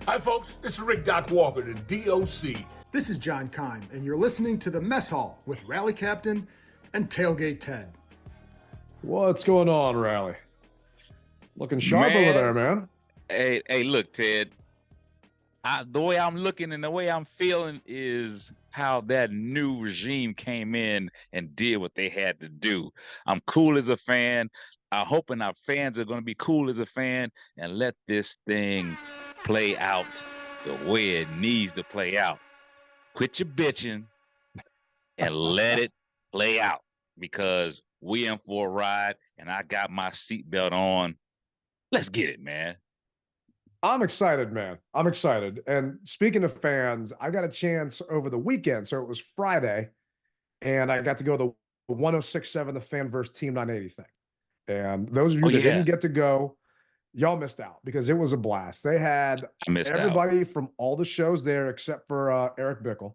Hi, folks. This is Rick Doc Walker, the DOC. This is John Kime, and you're listening to the Mess Hall with Rally Captain and Tailgate Ted. What's going on, Rally? Looking sharp over there, man. Hey, look, Ted. The way I'm looking and the way I'm feeling is how that new regime came in and did what they had to do. I'm cool as a fan. I'm hoping our fans are going to be cool as a fan and let this thing play out the way it needs to play out. Quit your bitching and let it play out, because we in for a ride and I got my seatbelt on. Let's get it, man. I'm excited, man. I'm excited. And speaking of fans, I got a chance over the weekend. So it was Friday, and I got to go to the 106.7 The Fan versus Team 980 thing. And those of you that didn't get to go, y'all missed out because it was a blast. They had everybody from all the shows there except for Eric Bickle,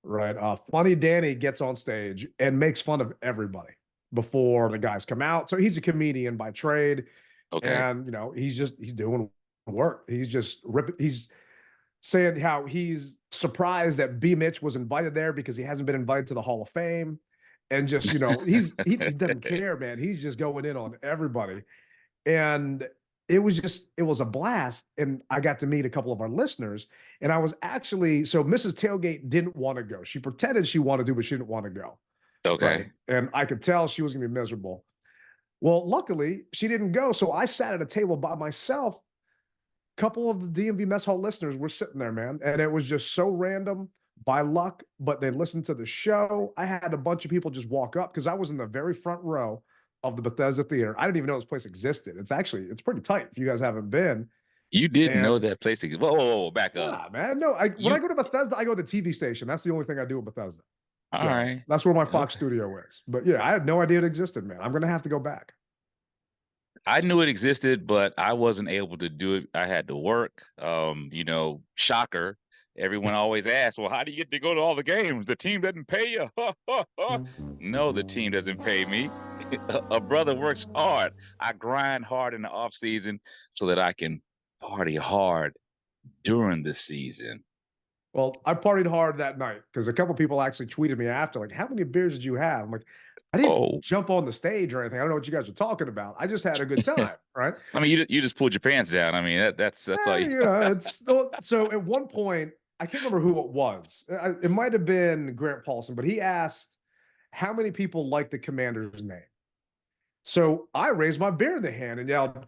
right? Funny Danny gets on stage and makes fun of everybody before the guys come out. So he's a comedian by trade. Okay. And, he's doing work. He's saying how he's surprised that B. Mitch was invited there because he hasn't been invited to the Hall of Fame. And just, he doesn't care, man. He's just going in on everybody. And it was a blast. And I got to meet a couple of our listeners. And I was actually, so Mrs. Tailgate didn't want to go. She pretended she wanted to, but she didn't want to go. Okay. Right? And I could tell she was going to be miserable. Well, luckily, she didn't go. So I sat at a table by myself. A couple of the DMV Mess Hall listeners were sitting there, man. And it was just so random by luck, but they listened to the show. I had a bunch of people just walk up because I was in the very front row of the Bethesda Theater. I didn't even know this place existed. It's pretty tight if you guys haven't been. You didn't know that place existed. Whoa, back up. Nah, man. No, when I go to Bethesda, I go to the TV station. That's the only thing I do at Bethesda. All right. That's where my Fox studio is. But yeah, I had no idea it existed, man. I'm going to have to go back. I knew it existed, but I wasn't able to do it. I had to work. Shocker. Everyone always asks, well, how do you get to go to all the games? The team doesn't pay you. No, the team doesn't pay me. A brother works hard. I grind hard in the off season so that I can party hard during the season. Well, I partied hard that night because a couple people actually tweeted me after, like, how many beers did you have? I'm like, I didn't jump on the stage or anything. I don't know what you guys are talking about. I just had a good time, right? I mean, you just pulled your pants down. I mean, that's all you. So at one point, I can't remember who it was. It might have been Grant Paulson, but he asked how many people like the Commander's name. So I raised my beer in the hand and yelled,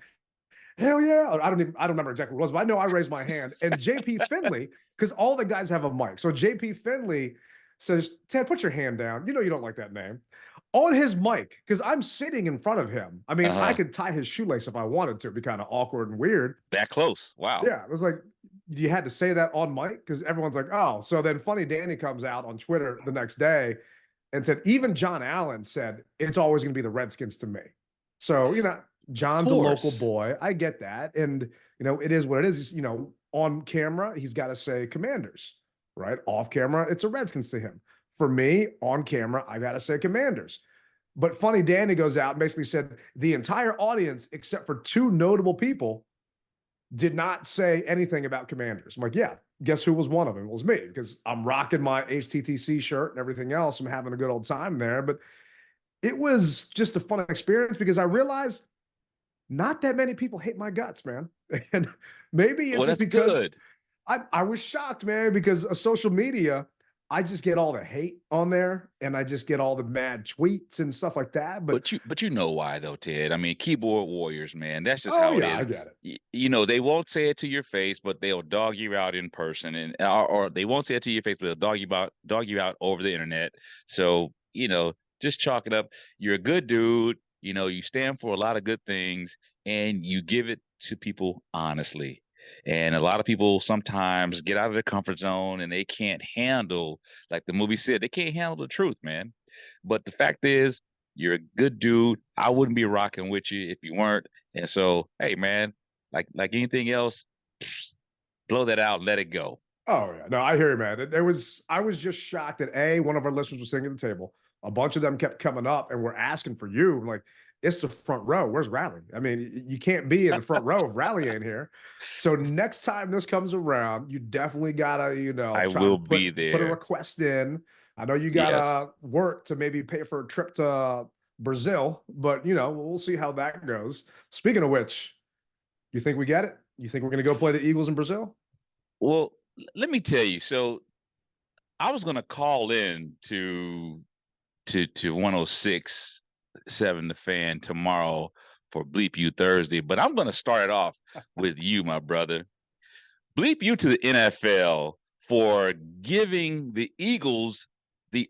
"Hell yeah!" I don't remember exactly what it was, but I know I raised my hand. And JP Finley, because all the guys have a mic, so JP Finley says, "Ted, put your hand down. You know you don't like that name." On his mic, because I'm sitting in front of him. I mean, I could tie his shoelace if I wanted to. It'd be kind of awkward and weird. That close. Wow. Yeah. It was like, you had to say that on mic? Because everyone's like, oh. So then Funny Danny comes out on Twitter the next day and said, even John Allen said, it's always going to be the Redskins to me. So, John's a local boy. I get that. And, it is what it is. On camera, he's got to say Commanders, right? Off camera, it's a Redskins to him. For me, on camera, I got to say Commanders. But Funny Danny goes out and basically said the entire audience, except for two notable people, did not say anything about Commanders. I'm like, yeah, guess who was one of them? It was me, because I'm rocking my HTTC shirt and everything else. I'm having a good old time there. But it was just a fun experience because I realized not that many people hate my guts, man. And maybe it's just because I was shocked, man, because of social media, I just get all the hate on there and I just get all the mad tweets and stuff like that. But you know why though, Ted? I mean, keyboard warriors, man. That's just how it is. I get it. They won't say it to your face, but they'll dog you out in person, and or they won't say it to your face, but they'll dog you out over the internet. So, just chalk it up. You're a good dude. You stand for a lot of good things and you give it to people honestly. And a lot of people sometimes get out of their comfort zone and they can't handle, like the movie said, they can't handle the truth, man. But the fact is, you're a good dude. I wouldn't be rocking with you if you weren't. And so, hey, man, like anything else, blow that out, let it go. Oh, yeah. No, I hear you, man. I was just shocked that one of our listeners was sitting at the table. A bunch of them kept coming up and were asking for you. I'm like, it's the front row. Where's Rally? I mean, you can't be in the front row if Rally ain't here. So next time this comes around, you definitely gotta, I try to will be put a there. request in. I know you Yes. gotta work to maybe pay for a trip to Brazil, but we'll see how that goes. Speaking of which, you think we get it? You think we're gonna go play the Eagles in Brazil? Well, let me tell you. So I was gonna call in to 106.7 The Fan tomorrow for Bleep You Thursday, but I'm gonna start it off with you, my brother. Bleep you to the NFL for giving the Eagles the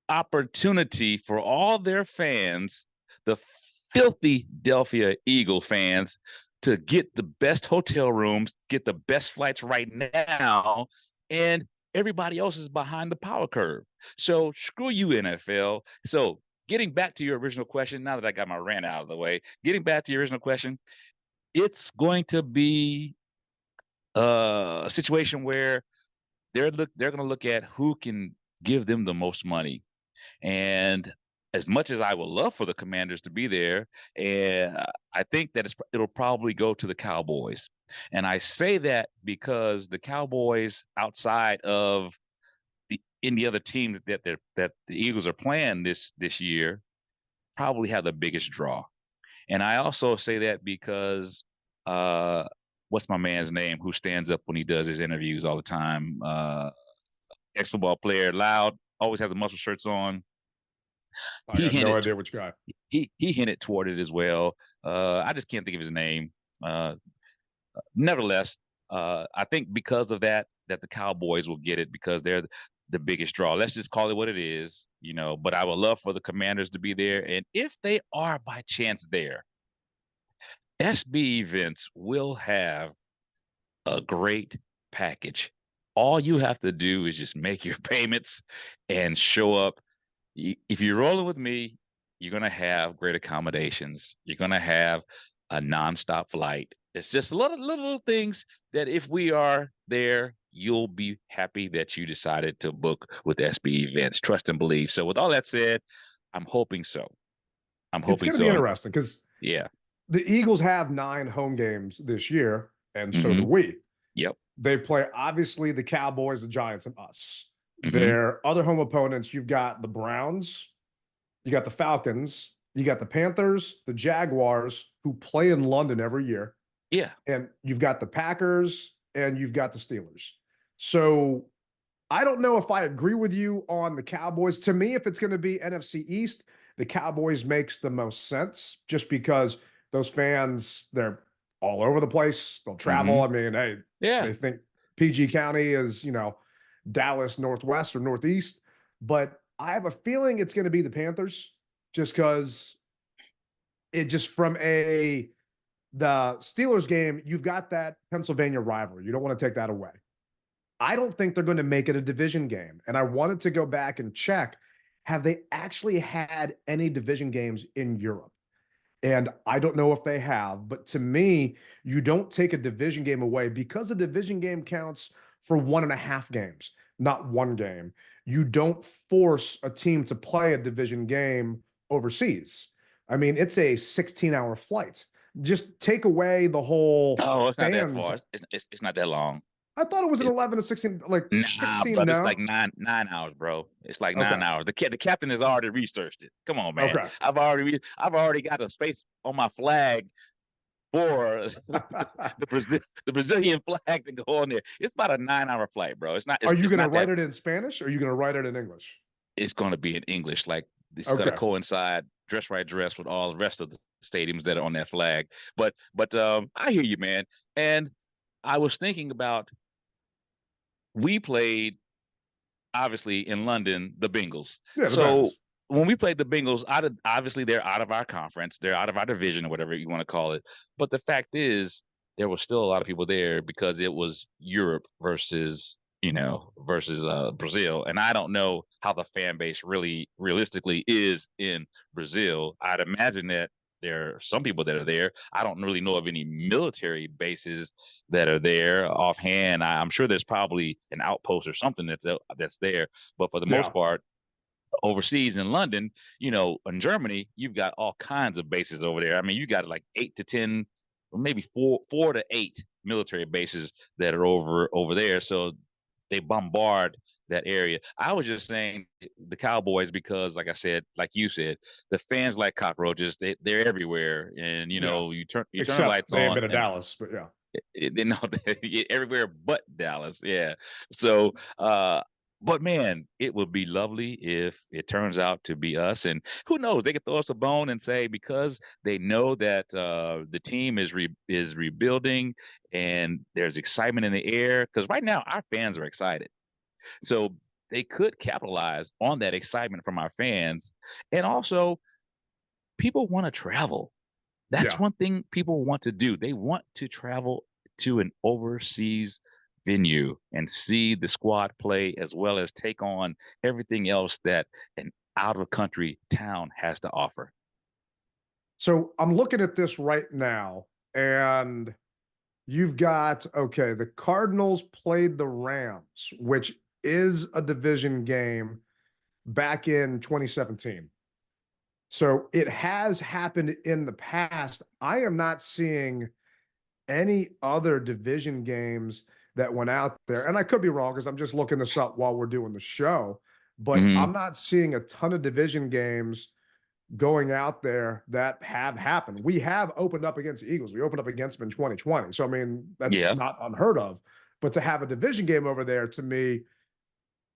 opportunity for all their fans, the filthy Philadelphia Eagle fans, to get the best hotel rooms, get the best flights right now, and everybody else is behind the power curve. So screw you, NFL. So getting back to your original question, now that I got my rant out of the way, getting back to your original question, it's going to be a situation where they're going to look at who can give them the most money. And as much as I would love for the Commanders to be there, and I think that it'll probably go to the Cowboys. And I say that because the Cowboys, outside of any other teams that the Eagles are playing this year, probably have the biggest draw. And I also say that because what's my man's name who stands up when he does his interviews all the time? Ex-football player, loud, always has the muscle shirts on. I got no idea which guy. He hinted toward it as well. I just can't think of his name. Nevertheless, I think because of that the Cowboys will get it because they're the biggest draw. Let's just call it what it is, But I would love for the Commanders to be there, and if they are by chance there, SB Events will have a great package. All you have to do is just make your payments and show up. If you're rolling with me, you're going to have great accommodations. You're going to have a nonstop flight. It's just little things that if we are there, you'll be happy that you decided to book with SB Events. Trust and believe. So with all that said, I'm hoping so. It's going to be interesting because yeah, the Eagles have 9 home games this year, and so do Mhm. we. Yep. They play, obviously, the Cowboys, the Giants, and us. Mhm. Their other home opponents, you've got the Browns, you got the Falcons, you got the Panthers, the Jaguars, who play in London every year. Yeah. And you've got the Packers, and you've got the Steelers. So I don't know if I agree with you on the Cowboys. To me, if it's going to be NFC East, the Cowboys makes the most sense just because those fans, they're all over the place. They'll travel. I mean, hey, they think PG County is, Dallas Northwest or Northeast. But I have a feeling it's going to be the Panthers just because it just from the Steelers game, you've got that Pennsylvania rivalry. You don't want to take that away. I don't think they're going to make it a division game. And I wanted to go back and check, have they actually had any division games in Europe? And I don't know if they have, but to me, you don't take a division game away because a division game counts for 1.5 games, not 1 game. You don't force a team to play a division game overseas. I mean, it's a 16-hour flight. Just take away the whole. Oh, it's not that far. It's not that long. I thought it was an 11 to 16, like 16 but now. It's like nine hours, bro. It's like 9 hours. The captain has already researched it. Come on, man. Okay. I've already got a space on my flag for the Brazilian flag to go on there. It's about a 9-hour flight, bro. It's not. Are you going to write it in Spanish or are you going to write it in English? It's going to be in English. Like it's going to coincide dress with all the rest of the stadiums that are on that flag. But I hear you, man. And I was thinking about. We played, obviously, in London, the Bengals. Yeah, so when we played the Bengals, obviously they're out of our conference. They're out of our division or whatever you want to call it. But the fact is, there was still a lot of people there because it was Europe versus Brazil. And I don't know how the fan base really realistically is in Brazil. I'd imagine that there are some people that are there. I don't really know of any military bases that are there offhand. I'm sure there's probably an outpost or something that's there. But for the most part, overseas in London, in Germany, you've got all kinds of bases over there. I mean, you got like 8 to 10, or maybe four to eight military bases that are over there. So they bombard that area. I was just saying the Cowboys because, like I said, like you said, the fans like cockroaches. They're everywhere, and Yeah. you turn the Except lights they ain't on, been to and Dallas, but yeah. they know everywhere but Dallas. Yeah. So, but man, it would be lovely if it turns out to be us. And who knows? They could throw us a bone and say because they know that the team is rebuilding and there's excitement in the air. Because right now our fans are excited, so they could capitalize on that excitement from our fans. And also, people want to travel. That's Yeah. one thing people want to do. They want to travel to an overseas venue and see the squad play as well as take on everything else that an out of country town has to offer. So I'm looking at this right now, and you've got, okay, the Cardinals played the Rams, which is a division game back in 2017. So it has happened in the past. I am not seeing any other division games that went out there. And I could be wrong because I'm just looking this up while we're doing the show, but Hmm. I'm not seeing a ton of division games going out there that have happened. We have opened up against the Eagles. We opened up against them in 2020. So, I mean, that's Yeah. not unheard of. But to have a division game over there, to me,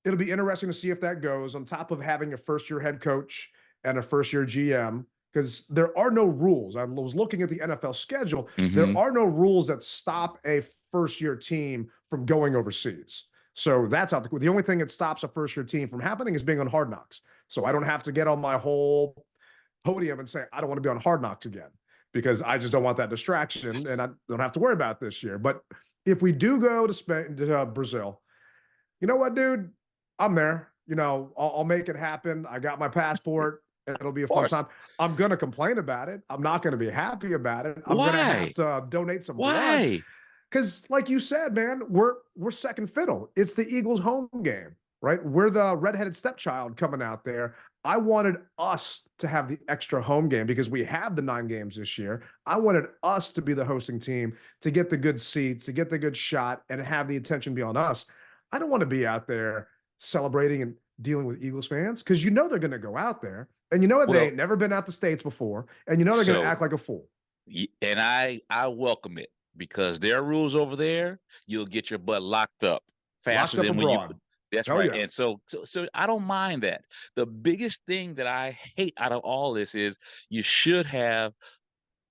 it'll be interesting to see if that goes on top of having a first year head coach and a first year GM, because there are no rules. I was looking at the NFL schedule. There Hmm. are no rules that stop a first year team from going overseas. So that's out the only thing that stops a first year team from happening is being on Hard Knocks. So I don't have to get on my whole podium and say, I don't want to be on Hard Knocks again because I just don't want that distraction and I don't have to worry about it this year. But if we do go to Spain, to Brazil, you know what, dude? I'm there. I'll make it happen. I got my passport. It'll be a Of fun course. time. I'm going to complain about it. I'm not going to be happy about it. I'm going to have Why? to donate some blood Why? because, like you said, man, we're second fiddle. It's the Eagles' home game, right? We're the redheaded stepchild coming out there. I wanted us to have the extra home game because we have the 9 games this year. I wanted us to be the hosting team to get the good seats, to get the good shot, and have the attention be on us. I don't want to be out there celebrating and dealing with Eagles fans because they're going to go out there and they Well, ain't never been out the States before and they're going to so act like a fool. and I welcome it because there are rules over there. You'll get your butt locked up faster Locked up than when you. abroad. That's Oh, right. yeah. And so I don't mind that. The biggest thing that I hate out of all this is you should have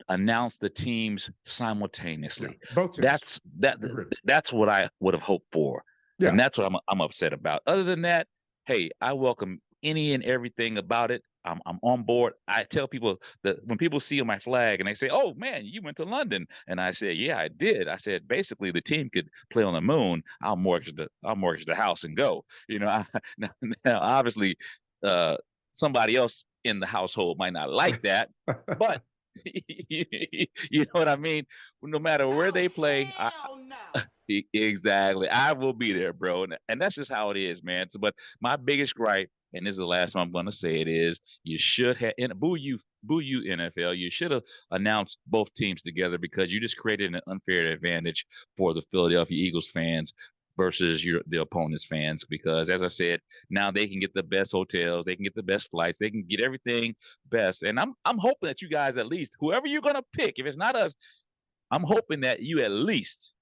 announced the teams Yeah. simultaneously. Both teams. Agreed. That's what I would have hoped for. Yeah. And that's what I'm upset about. Other than that, hey, I welcome any and everything about it. I'm on board. I tell people that when people see my flag and they say, "Oh man, you went to London," and I say, "Yeah, I did." I said, basically, the team could play on the moon. I'll mortgage the house and go. Now obviously, uh, somebody else in the household might not like that, but you know what I mean. No matter where they play, exactly. I will be there, bro. And that's just how it is, man. So, but my biggest gripe, and this is the last time I'm going to say it, is you should have, and boo you, NFL. You should have announced both teams together because you just created an unfair advantage for the Philadelphia Eagles fans versus the opponent's fans. Because as I said, now they can get the best hotels, they can get the best flights, they can get everything best. And I'm hoping that you guys, at least whoever you're going to pick, if it's not us, I'm hoping that you at least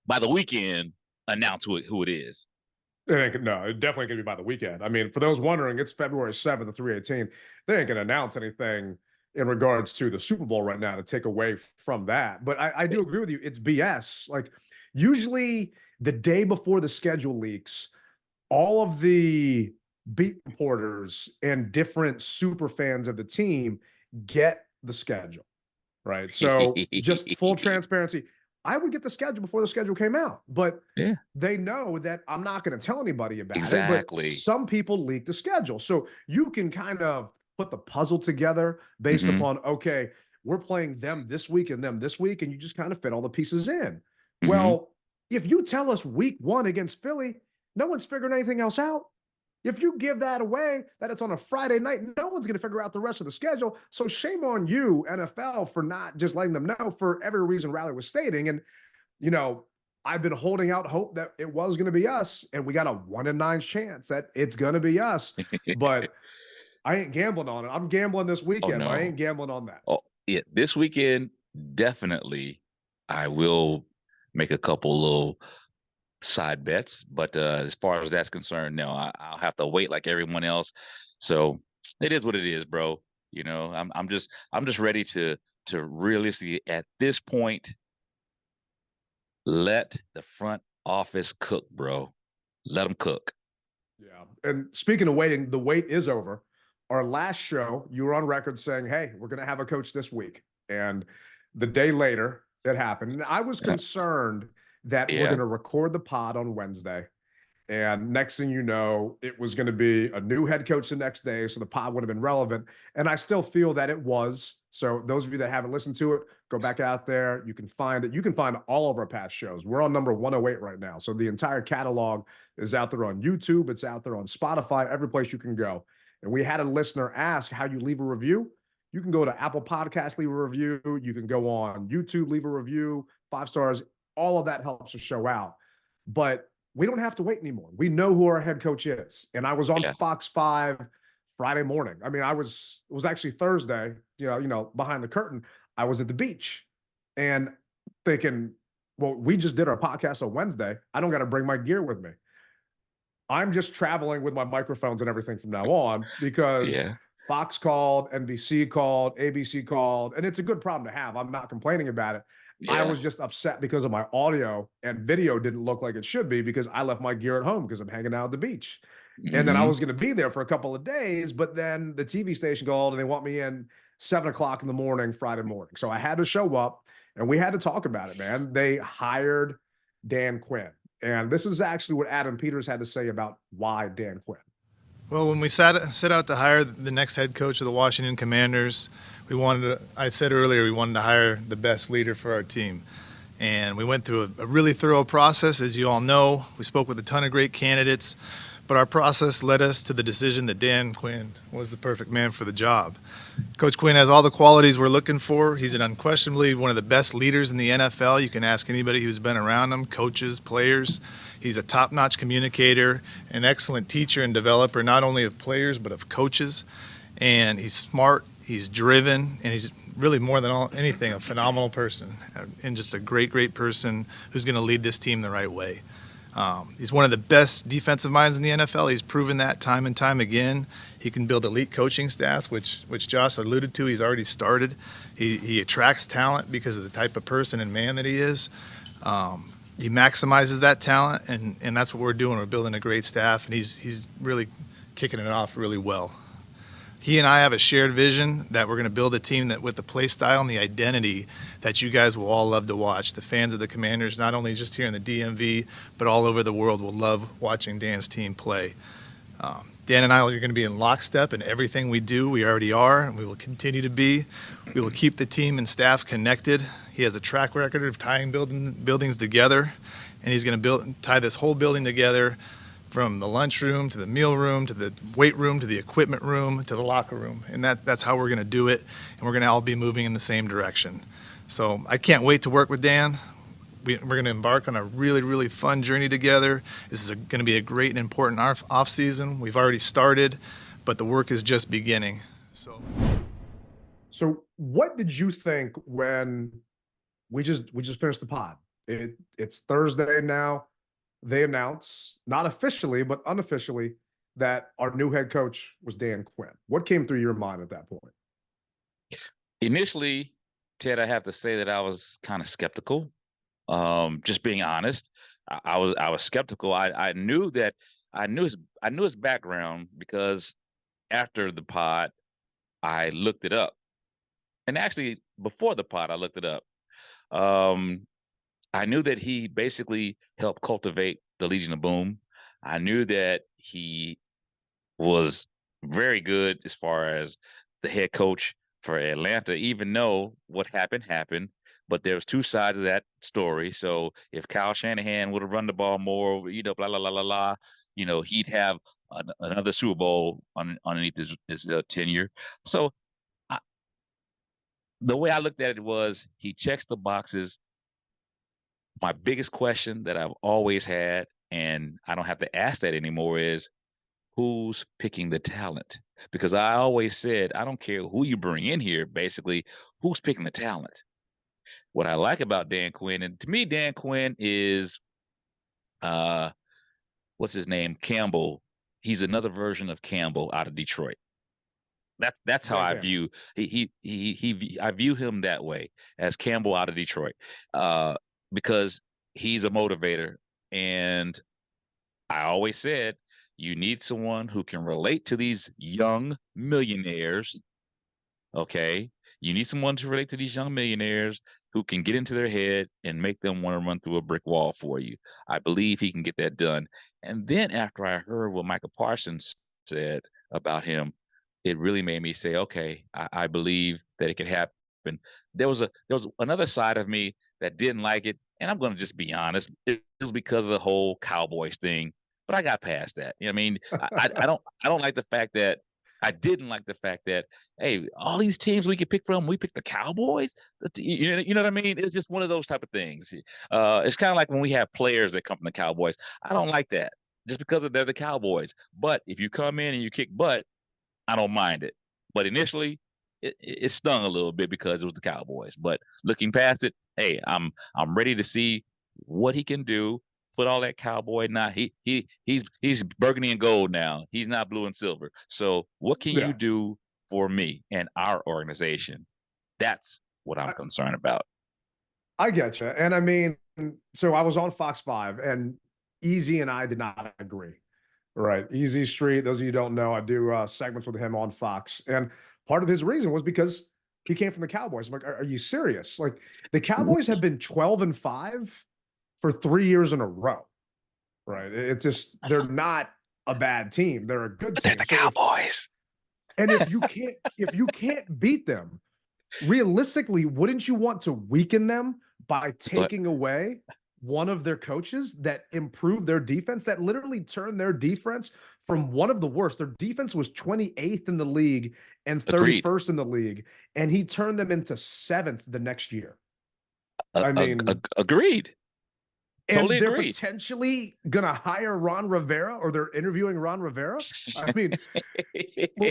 by the weekend announce who it is. No, it definitely going to be by the weekend. I mean, for those wondering, it's February 7th at 3:18. They ain't going to announce anything in regards to the Super Bowl right now to take away from that. But I do agree with you. It's BS. Like, usually the day before the schedule leaks, all of the beat reporters and different super fans of the team get the schedule, right? So just full transparency. I would get the schedule before the schedule came out, but Yeah, they know that I'm not going to tell anybody about it. But exactly. some people leak the schedule. So you can kind of put the puzzle together based Hmm. upon, okay, we're playing them this week and them this week, and you just kind of fit all the pieces in. Hmm. Well, if you tell us week 1 against Philly, no one's figuring anything else out. If you give that away, that it's on a Friday night, no one's going to figure out the rest of the schedule. So shame on you, NFL, for not just letting them know for every reason Riley was stating. And, you know, I've been holding out hope that it was going to be us, and we got a 1 in 9 chance that it's going to be us. But I ain't gambling on it. I'm gambling this Oh weekend, but I no. ain't gambling on that. Oh yeah, this weekend definitely I will make a couple little side bets, but as far as that's concerned, no, I'll have to wait like everyone else. So it is what it is, bro. You know, I'm just ready to realistically at this point let the front office cook, bro. Let them cook. Yeah. And speaking of waiting, the wait is over. Our last show, you were on record saying, hey, we're going to have a coach this week. And the day later, it happened. And I was Yeah. concerned that we're Yeah. going to record the pod on Wednesday. And next thing you know, it was going to be a new head coach the next day. So the pod would have been relevant. And I still feel that it was. So those of you that haven't listened to it, go back out there. You can find it. You can find all of our past shows. We're on number 108 right now. So the entire catalog is out there on YouTube. It's out there on Spotify, every place you can go. And we had a listener ask how you leave a review. You can go to Apple Podcasts, leave a review. You can go on YouTube, leave a review, 5 stars. All of that helps the show out. But we don't have to wait anymore. We know who our head coach is. And I was on Yeah. Fox 5 Friday morning. I mean, it was actually Thursday, behind the curtain. I was at the beach and thinking, well, we just did our podcast on Wednesday. I don't got to bring my gear with me. I'm just traveling with my microphones and everything from now on because Yeah. Fox called, NBC called, ABC called, and it's a good problem to have. I'm not complaining about it. I Yeah. was just upset because of my audio and video didn't look like it should be because I left my gear at home because I'm hanging out at the beach. And then I Hmm. was going to be there for a couple of days, but then the TV station called and they want me in 7 o'clock in the morning, Friday morning. So I had to show up and we had to talk about it, man. They hired Dan Quinn. And this is actually what Adam Peters had to say about why Dan Quinn. Well, when we set out to hire the next head coach of the Washington Commanders, I said earlier, we wanted to hire the best leader for our team. And we went through a really thorough process, as you all know. We spoke with a ton of great candidates, but our process led us to the decision that Dan Quinn was the perfect man for the job. Coach Quinn has all the qualities we're looking for. He's unquestionably one of the best leaders in the NFL. You can ask anybody who's been around him, coaches, players. He's a top-notch communicator, an excellent teacher and developer, not only of players but of coaches. And he's smart, he's driven, and he's really more than anything a phenomenal person and just a great, great person who's going to lead this team the right way. He's one of the best defensive minds in the NFL. He's proven that time and time again. He can build elite coaching staffs, which Josh alluded to. He's already started. He attracts talent because of the type of person and man that he is. He maximizes that talent, and that's what we're doing. We're building a great staff, and he's really kicking it off really well. He and I have a shared vision that we're going to build a team that with the play style and the identity that you guys will all love to watch. The fans of the Commanders, not only just here in the DMV, but all over the world will love watching Dan's team play. Dan and I are going to be in lockstep in everything we do. We already are, and we will continue to be. We will keep the team and staff connected. He has a track record of tying buildings together, and he's going to tie this whole building together from the lunchroom to the meal room to the weight room to the equipment room to the locker room. And that's how we're going to do it, and we're going to all be moving in the same direction. So I can't wait to work with Dan. We're going to embark on a really, really fun journey together. This is going to be a great and important off season. We've already started, but the work is just beginning. So what did you think when we just finished the pod? It's Thursday now. They announce, not officially, but unofficially, that our new head coach was Dan Quinn. What came through your mind at that point? Initially, Ted, I have to say that I was kind of skeptical. Just being honest, I was skeptical. I knew his background because after the pod, I looked it up, and actually before the pod, I looked it up. I knew that he basically helped cultivate the Legion of Boom. I knew that he was very good as far as the head coach for Atlanta, even though what happened. But there was two sides of that story. So if Kyle Shanahan would have run the ball more, blah, blah, blah, blah, blah, he'd have another Super Bowl underneath his tenure. So I, the way I looked at it was he checks the boxes. My biggest question that I've always had, and I don't have to ask that anymore, is who's picking the talent? Because I always said, I don't care who you bring in here, basically, who's picking the talent? What I like about Dan Quinn, and to me, Dan Quinn is uh what's his name? Campbell. He's another version of Campbell out of Detroit. That's how Dan I Campbell. view I view him that way, as Campbell out of Detroit. Because he's a motivator, and I always said you need someone who can relate to these young millionaires. Okay. You need someone to relate to these young millionaires who can get into their head and make them want to run through a brick wall for you. I believe he can get that done. And then after I heard what Michael Parsons said about him, it really made me say, okay, I believe that it can happen. There was another side of me that didn't like it, and I'm going to just be honest. It was because of the whole Cowboys thing, but I got past that. You know what I mean? I don't like the fact that I didn't like the fact that, hey, all these teams we could pick from, we picked the Cowboys. You know what I mean? It's just one of those type of things. It's kind of like when we have players that come from the Cowboys. I don't like that just because they're the Cowboys. But if you come in and you kick butt, I don't mind it. But initially, it stung a little bit because it was the Cowboys. But looking past it, hey, I'm ready to see what he can do. Put all that cowboy now. He's burgundy and gold now. He's not blue and silver. So what can you Yeah. do for me and our organization? That's what I'm concerned about. I get you. And I mean, so I was on Fox 5 and Easy and I did not agree. Right. Easy Street. Those of you who don't know, I do segments with him on Fox. And part of his reason was because he came from the Cowboys. I'm like, are you serious? Like the Cowboys have been 12-5 for 3 years in a row. Right. It's just, they're not a bad team. They're a good team. They're the Cowboys. And if you can't beat them, realistically, wouldn't you want to weaken them by taking away one of their coaches that improved their defense, that literally turned their defense from one of the worst? Their defense was 28th in the league and 31st in the league, and he turned them into 7th the next year. I mean, agreed. And totally they're agreed. potentially going to hire Ron Rivera, or they're interviewing Ron Rivera. I mean,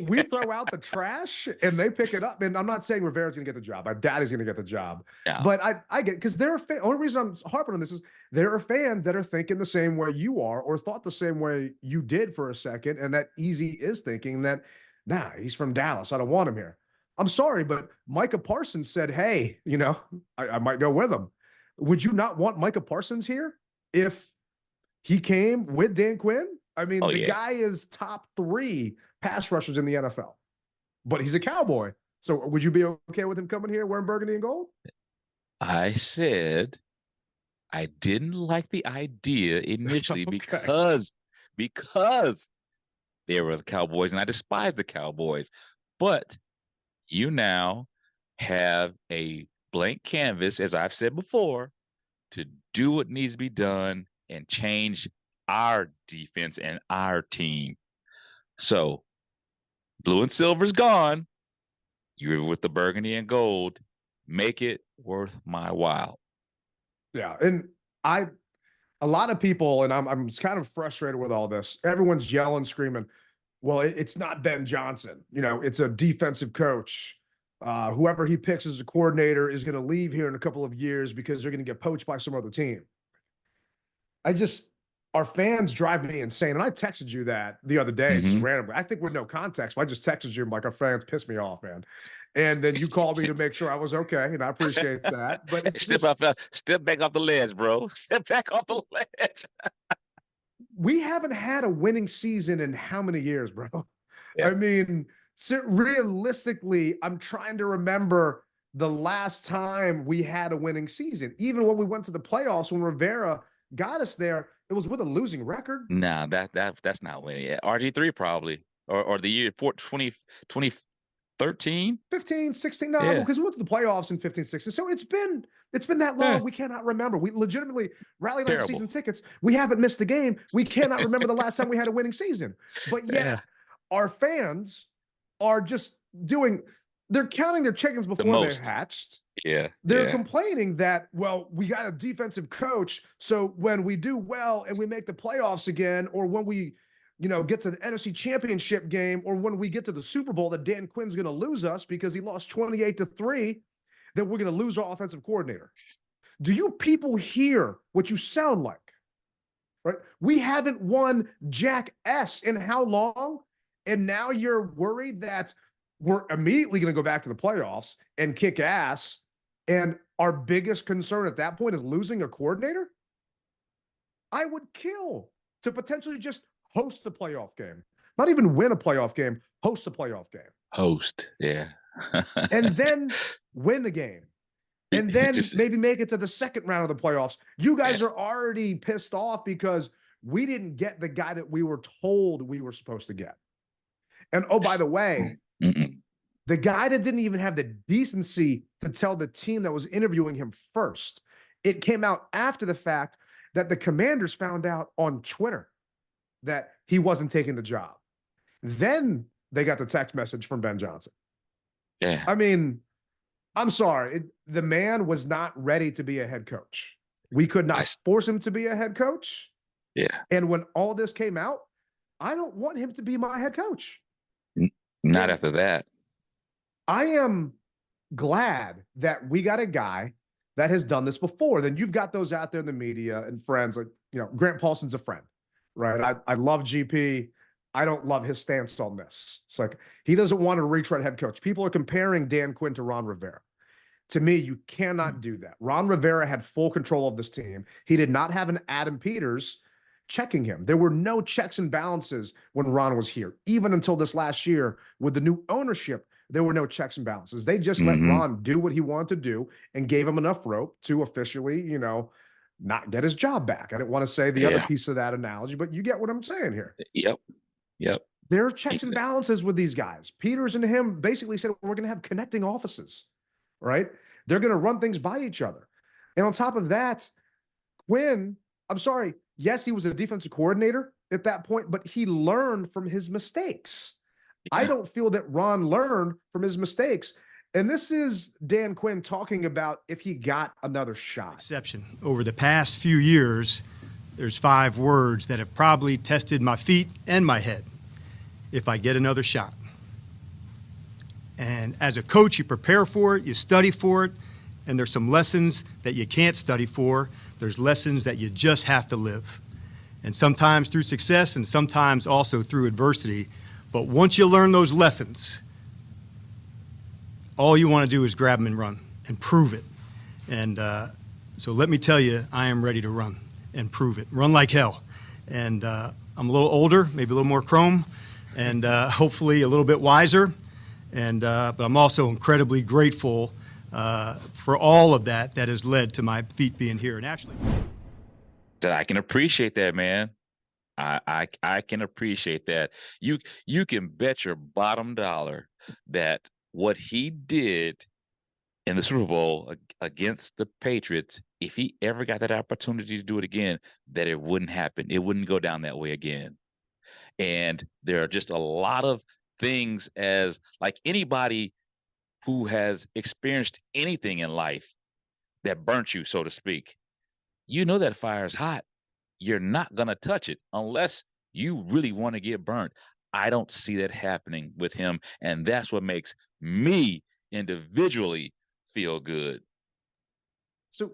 we throw out the trash and they pick it up. And I'm not saying Rivera's going to get the job. My daddy's going to get the job. Yeah. But I get it, because there are only reason I'm harping on this is there are fans that are thinking the same way you are, or thought the same way you did for a second. And that Easy is thinking that, nah, he's from Dallas. I don't want him here. I'm sorry, but Micah Parsons said, hey, I might go with him. Would you not want Micah Parsons here if he came with Dan Quinn? I mean, guy is top 3 pass rushers in the NFL, but he's a Cowboy. So would you be okay with him coming here wearing burgundy and gold? I said I didn't like the idea initially because they were the Cowboys and I despise the Cowboys. But you now have a blank canvas, as I've said before, to do what needs to be done and change our defense and our team. So blue and silver's gone. You're with the burgundy and gold. Make it worth my while. Yeah. And a lot of people, and I'm kind of frustrated with all this. Everyone's yelling, screaming, well, it's not Ben Johnson. It's a defensive coach. Whoever he picks as a coordinator is going to leave here in a couple of years because they're going to get poached by some other team. Our fans drive me insane. And I texted you that the other day, just randomly. I think with no context, but I just texted you, like, our fans pissed me off, man. And then you called me to make sure I was okay, and I appreciate that. But it's step back off the ledge, bro. Step back off the ledge. We haven't had a winning season in how many years, bro? Yeah. I mean, realistically, I'm trying to remember the last time we had a winning season. Even when we went to the playoffs, when Rivera got us there, it was with a losing record. Nah, that's not winning. Yeah, RG3 probably, or the year 2020. 13? 15, 16, no, Yeah. because we went to the playoffs in 15, 16. So it's been that long. Yeah. We cannot remember. We legitimately Rally Night Terrible. season tickets. We haven't missed a game. We cannot remember the last time we had a winning season. But yet Yeah. our fans are just they're counting their chickens before they're most. hatched. Yeah. They're yeah. complaining that, well, we got a defensive coach. So when we do well and we make the playoffs again, or when we, get to the NFC Championship game, or when we get to the Super Bowl, that Dan Quinn's going to lose us because he lost 28-3, that we're going to lose our offensive coordinator. Do you people hear what you sound like? Right? We haven't won Jack S in how long? And now you're worried that we're immediately going to go back to the playoffs and kick ass. And our biggest concern at that point is losing a coordinator? I would kill to potentially just host the playoff game. Not even win a playoff game, host a playoff game. Host, yeah. And then win the game. And then maybe make it to the second round of the playoffs. You guys are already pissed off because we didn't get the guy that we were told we were supposed to get. And oh, by the way, the guy that didn't even have the decency to tell the team that was interviewing him first. It came out after the fact that the Commanders found out on Twitter that he wasn't taking the job. Then they got the text message from Ben Johnson. Yeah. I mean, I'm sorry. The man was not ready to be a head coach. We could not force him to be a head coach. Yeah. And when all this came out, I don't want him to be my head coach. Not after that. I am glad that we got a guy that has done this before. Then you've got those out there in the media and friends like, Grant Paulson's a friend, right? I love GP. I don't love his stance on this. It's like he doesn't want a retread head coach. People are comparing Dan Quinn to Ron Rivera. To me, you cannot do that. Ron Rivera had full control of this team. He did not have an Adam Peters checking him. There were no checks and balances when Ron was here. Even until this last year with the new ownership, there were no checks and balances. They just let Ron do what he wanted to do and gave him enough rope to officially, not get his job back. I didn't want to say the other piece of that analogy, but you get what I'm saying here. Yep. There are checks and balances with these guys. Peters and him basically said, we're going to have connecting offices, right? They're going to run things by each other. And on top of that, Quinn, I'm sorry, yes, he was a defensive coordinator at that point, but he learned from his mistakes. I don't feel that Ron learned from his mistakes. And this is Dan Quinn talking about if he got another shot. Exception. Over the past few years, there's 5 words that have probably tested my feet and my head. If I get another shot. And as a coach, you prepare for it, you study for it, and there's some lessons that you can't study for. There's lessons that you just have to live. And sometimes through success and sometimes also through adversity. But once you learn those lessons, all you want to do is grab them and run and prove it. And so let me tell you, I am ready to run and prove it. Run like hell. And I'm a little older, maybe a little more chrome, and hopefully a little bit wiser. And but I'm also incredibly grateful for all of that has led to my feet being here. And actually, that I can appreciate that, man. I can appreciate that. You can bet your bottom dollar that what he did in the Super Bowl against the Patriots, if he ever got that opportunity to do it again, that it wouldn't happen. It wouldn't go down that way again. And there are just a lot of things, as like anybody who has experienced anything in life that burnt you, so to speak, that fire is hot. You're not going to touch it unless you really want to get burnt. I don't see that happening with him. And that's what makes me individually feel good. So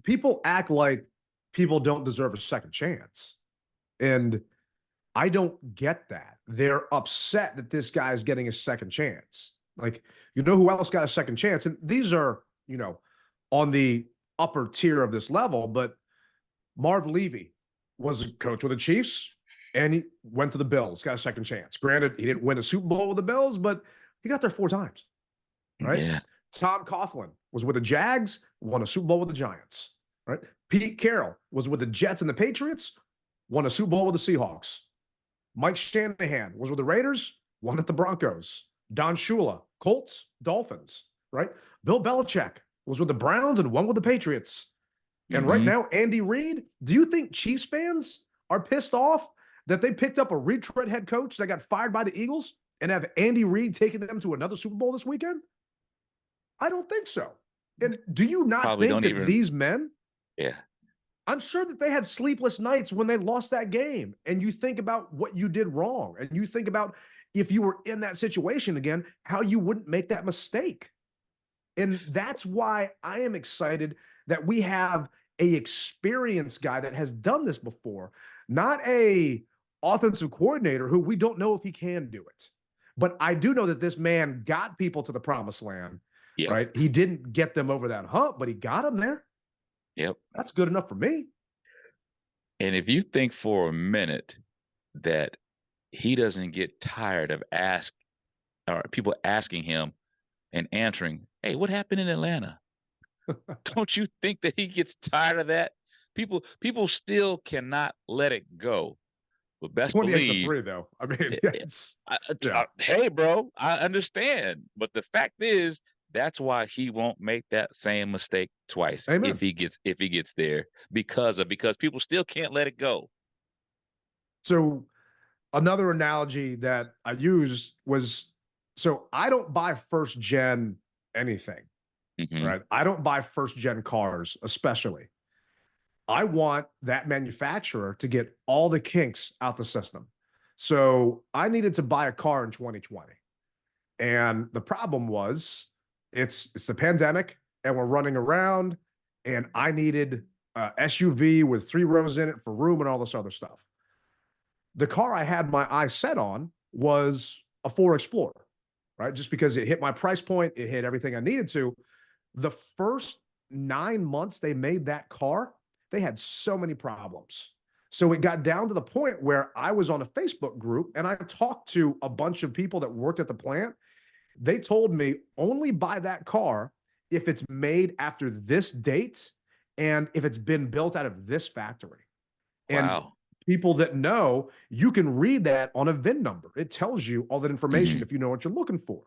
people act like people don't deserve a second chance. And I don't get that. They're upset that this guy's getting a second chance. Like, who else got a second chance? And these are, on the upper tier of this level, but Marv Levy was a coach with the Chiefs and he went to the Bills, got a second chance. Granted, he didn't win a Super Bowl with the Bills, but he got there 4 times, right? Yeah. Tom Coughlin was with the Jags, won a Super Bowl with the Giants, right? Pete Carroll was with the Jets and the Patriots, won a Super Bowl with the Seahawks. Mike Shanahan was with the Raiders, won at the Broncos. Don Shula, Colts, Dolphins, right? Bill Belichick was with the Browns and won with the Patriots. And right now, Andy Reid, do you think Chiefs fans are pissed off that they picked up a retread head coach that got fired by the Eagles and have Andy Reid taking them to another Super Bowl this weekend? I don't think so. And do you not Probably think don't that even. these men, Yeah. I'm sure that they had sleepless nights when they lost that game. And you think about what you did wrong. And you think about if you were in that situation again, how you wouldn't make that mistake. And that's why I am excited that we have a experienced guy that has done this before, not a offensive coordinator who we don't know if he can do it. But I do know that this man got people to the promised land, Yep. right? He didn't get them over that hump, but he got them there. Yep. That's good enough for me. And if you think for a minute that he doesn't get tired of people asking him and answering, hey, what happened in Atlanta? Don't you think that he gets tired of that? People still cannot let it go. But best 28-3, believe, though. I mean, it's hey, bro, I understand. But the fact is, that's why he won't make that same mistake twice. Amen. if he gets there because people still can't let it go. So another analogy that I used was, so I don't buy first gen anything, right? I don't buy first gen cars, especially. I want that manufacturer to get all the kinks out the system. So I needed to buy a car in 2020. And the problem was it's the pandemic and we're running around, and I needed a SUV with 3 rows in it for room and all this other stuff. The car I had my eye set on was a Ford Explorer, right? Just because it hit my price point, it hit everything I needed to. The first 9 months they made that car, they had so many problems. So it got down to the point where I was on a Facebook group and I talked to a bunch of people that worked at the plant. They told me only buy that car if it's made after this date and if it's been built out of this factory. Wow. And people that know, you can read that on a VIN number. It tells you all that information if you know what you're looking for.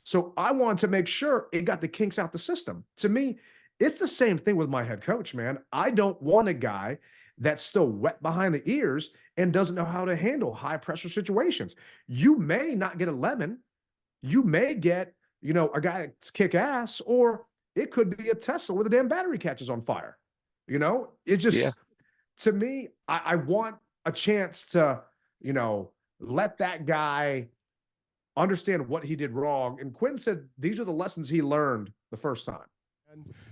So I wanted to make sure it got the kinks out the system. To me, it's the same thing with my head coach, man. I don't want a guy that's still wet behind the ears and doesn't know how to handle high pressure situations. You may not get a lemon. You may get, a guy that's kick ass, or it could be a Tesla where the damn battery catches on fire. It just, to me, I want a chance to, let that guy understand what he did wrong. And Quinn said these are the lessons he learned the first time.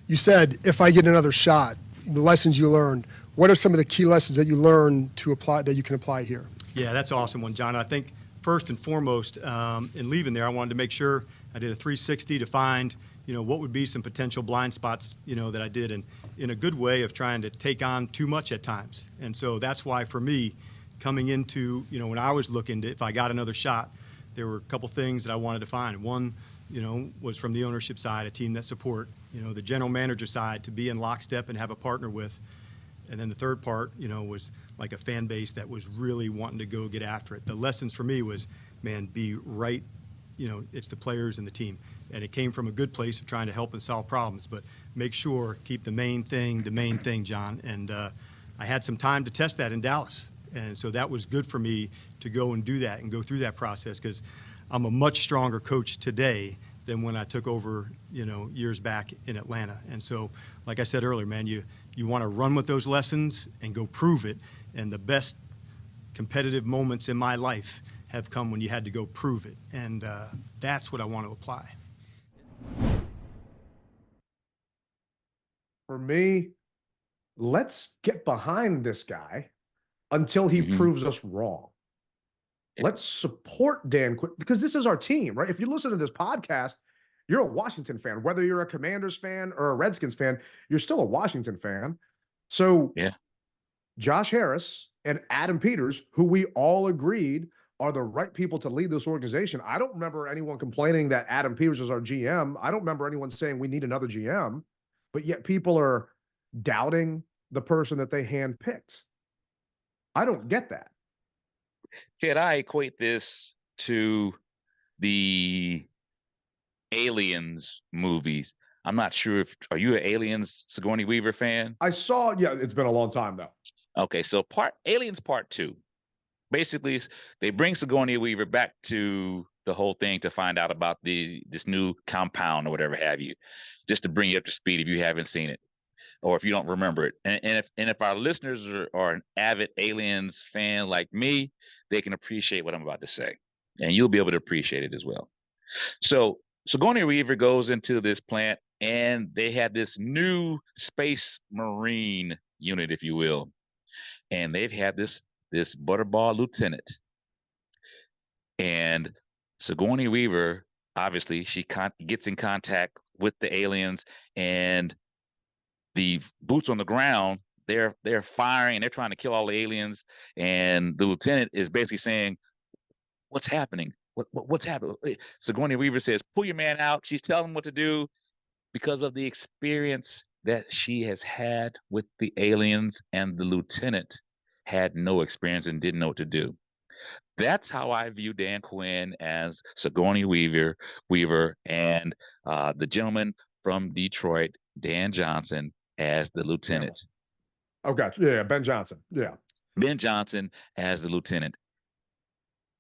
You said, if I get another shot, the lessons you learned, what are some of the key lessons that you learned to apply, that you can apply here? Yeah, that's an awesome one, John. I think first and foremost, in leaving there, I wanted to make sure I did a 360 to find, what would be some potential blind spots, that I did, and in a good way of trying to take on too much at times. And so that's why for me, coming into, when I was looking to, if I got another shot, there were a couple things that I wanted to find. One, was from the ownership side, a team that support, the general manager side, to be in lockstep and have a partner with. And then the third part, was like a fan base that was really wanting to go get after it. The lessons for me was, man, be right, it's the players and the team. And it came from a good place of trying to help and solve problems, but make sure, keep the main thing, John. And I had some time to test that in Dallas. And so that was good for me to go and do that and go through that process, because I'm a much stronger coach today than when I took over, years back in Atlanta. And so, like I said earlier, man, you want to run with those lessons and go prove it. And the best competitive moments in my life have come when you had to go prove it. And that's what I want to apply. For me, let's get behind this guy until he proves us wrong. Let's support Dan Quinn, because this is our team, right? If you listen to this podcast, you're a Washington fan. Whether you're a Commanders fan or a Redskins fan, you're still a Washington fan. So Josh Harris and Adam Peters, who we all agreed are the right people to lead this organization. I don't remember anyone complaining that Adam Peters is our GM. I don't remember anyone saying we need another GM, but yet people are doubting the person that they handpicked. I don't get that. Ted, I equate this to the Aliens movies. I'm not sure if are you an Aliens Sigourney Weaver fan? I saw, yeah, it's been a long time though. Okay, so Aliens Part 2. Basically, they bring Sigourney Weaver back to the whole thing to find out about this new compound or whatever have you, just to bring you up to speed if you haven't seen it or if you don't remember it. And if our listeners are an avid Aliens fan like me, they can appreciate what I'm about to say, and you'll be able to appreciate it as well. So Sigourney Weaver goes into this plant, and they had this new space marine unit, if you will, and they've had this butterball lieutenant. And Sigourney Weaver, obviously, she gets in contact with the aliens, and the boots on the ground, they're firing and they're trying to kill all the aliens. And the lieutenant is basically saying, "What's happening? What's happening?" Sigourney Weaver says, "Pull your man out." She's telling him what to do because of the experience that she has had with the aliens, and the lieutenant had no experience and didn't know what to do. That's how I view Dan Quinn as Sigourney Weaver, and the gentleman from Detroit, Dan Johnson, as the lieutenant. Oh, gotcha. Yeah, Ben Johnson. Yeah. Ben Johnson as the lieutenant.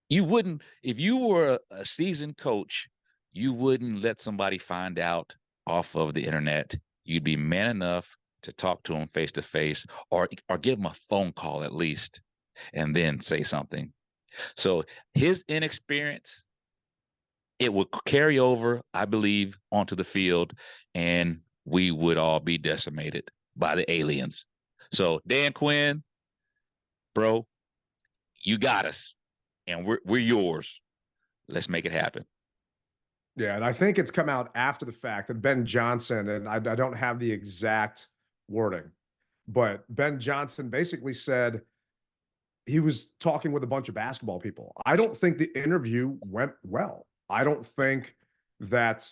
You wouldn't, if you were a seasoned coach, you wouldn't let somebody find out off of the internet. You'd be man enough to talk to them face to face, or give them a phone call at least, and then say something. So his inexperience, it would carry over, I believe, onto the field, and we would all be decimated by the aliens. So Dan Quinn, bro, you got us, and we're yours. Let's make it happen. Yeah, and I think it's come out after the fact that Ben Johnson, and I don't have the exact wording, but Ben Johnson basically said he was talking with a bunch of basketball people. I don't think the interview went well. I don't think that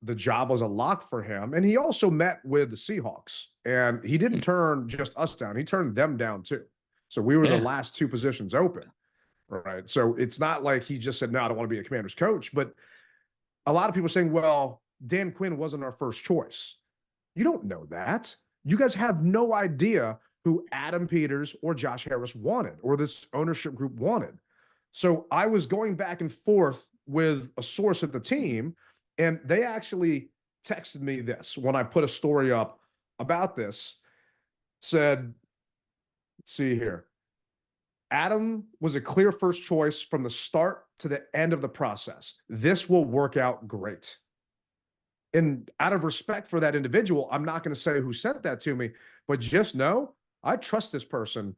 the job was a lock for him. And he also met with the Seahawks, and he didn't turn just us down. He turned them down too. So we were the last two positions open. Right. So it's not like he just said, "No, I don't want to be a Commander's coach." But a lot of people are saying, "Well, Dan Quinn wasn't our first choice." You don't know that. You guys have no idea who Adam Peters or Josh Harris wanted, or this ownership group wanted. So I was going back and forth with a source at the team, and they actually texted me this when I put a story up about this. Said, let's see here. Adam was a clear first choice from the start to the end of the process. This will work out great. And out of respect for that individual, I'm not going to say who sent that to me, but just know I trust this person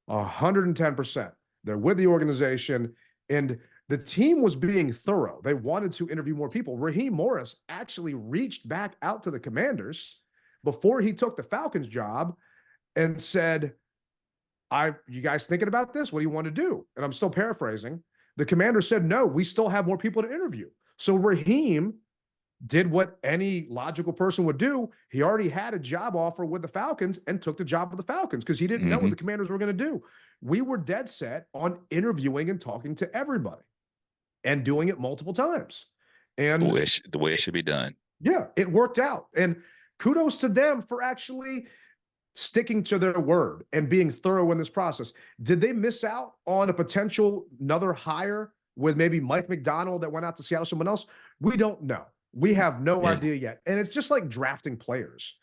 110%. They're with the organization, and the team was being thorough. They wanted to interview more people. Raheem Morris actually reached back out to the Commanders before he took the Falcons job and said, "You guys thinking about this? What do you want to do?" And I'm still paraphrasing. The Commander said, "No, we still have more people to interview." So Raheem did what any logical person would do. He already had a job offer with the Falcons and took the job with the Falcons because he didn't know what the Commanders were going to do. We were dead set on interviewing and talking to everybody and doing it multiple times. And the way it should be done. Yeah, it worked out. And kudos to them for actually sticking to their word and being thorough in this process. Did they miss out on a potential another hire with maybe Mike McDonald that went out to Seattle, someone else? We don't know. We have no idea yet. And it's just like drafting players.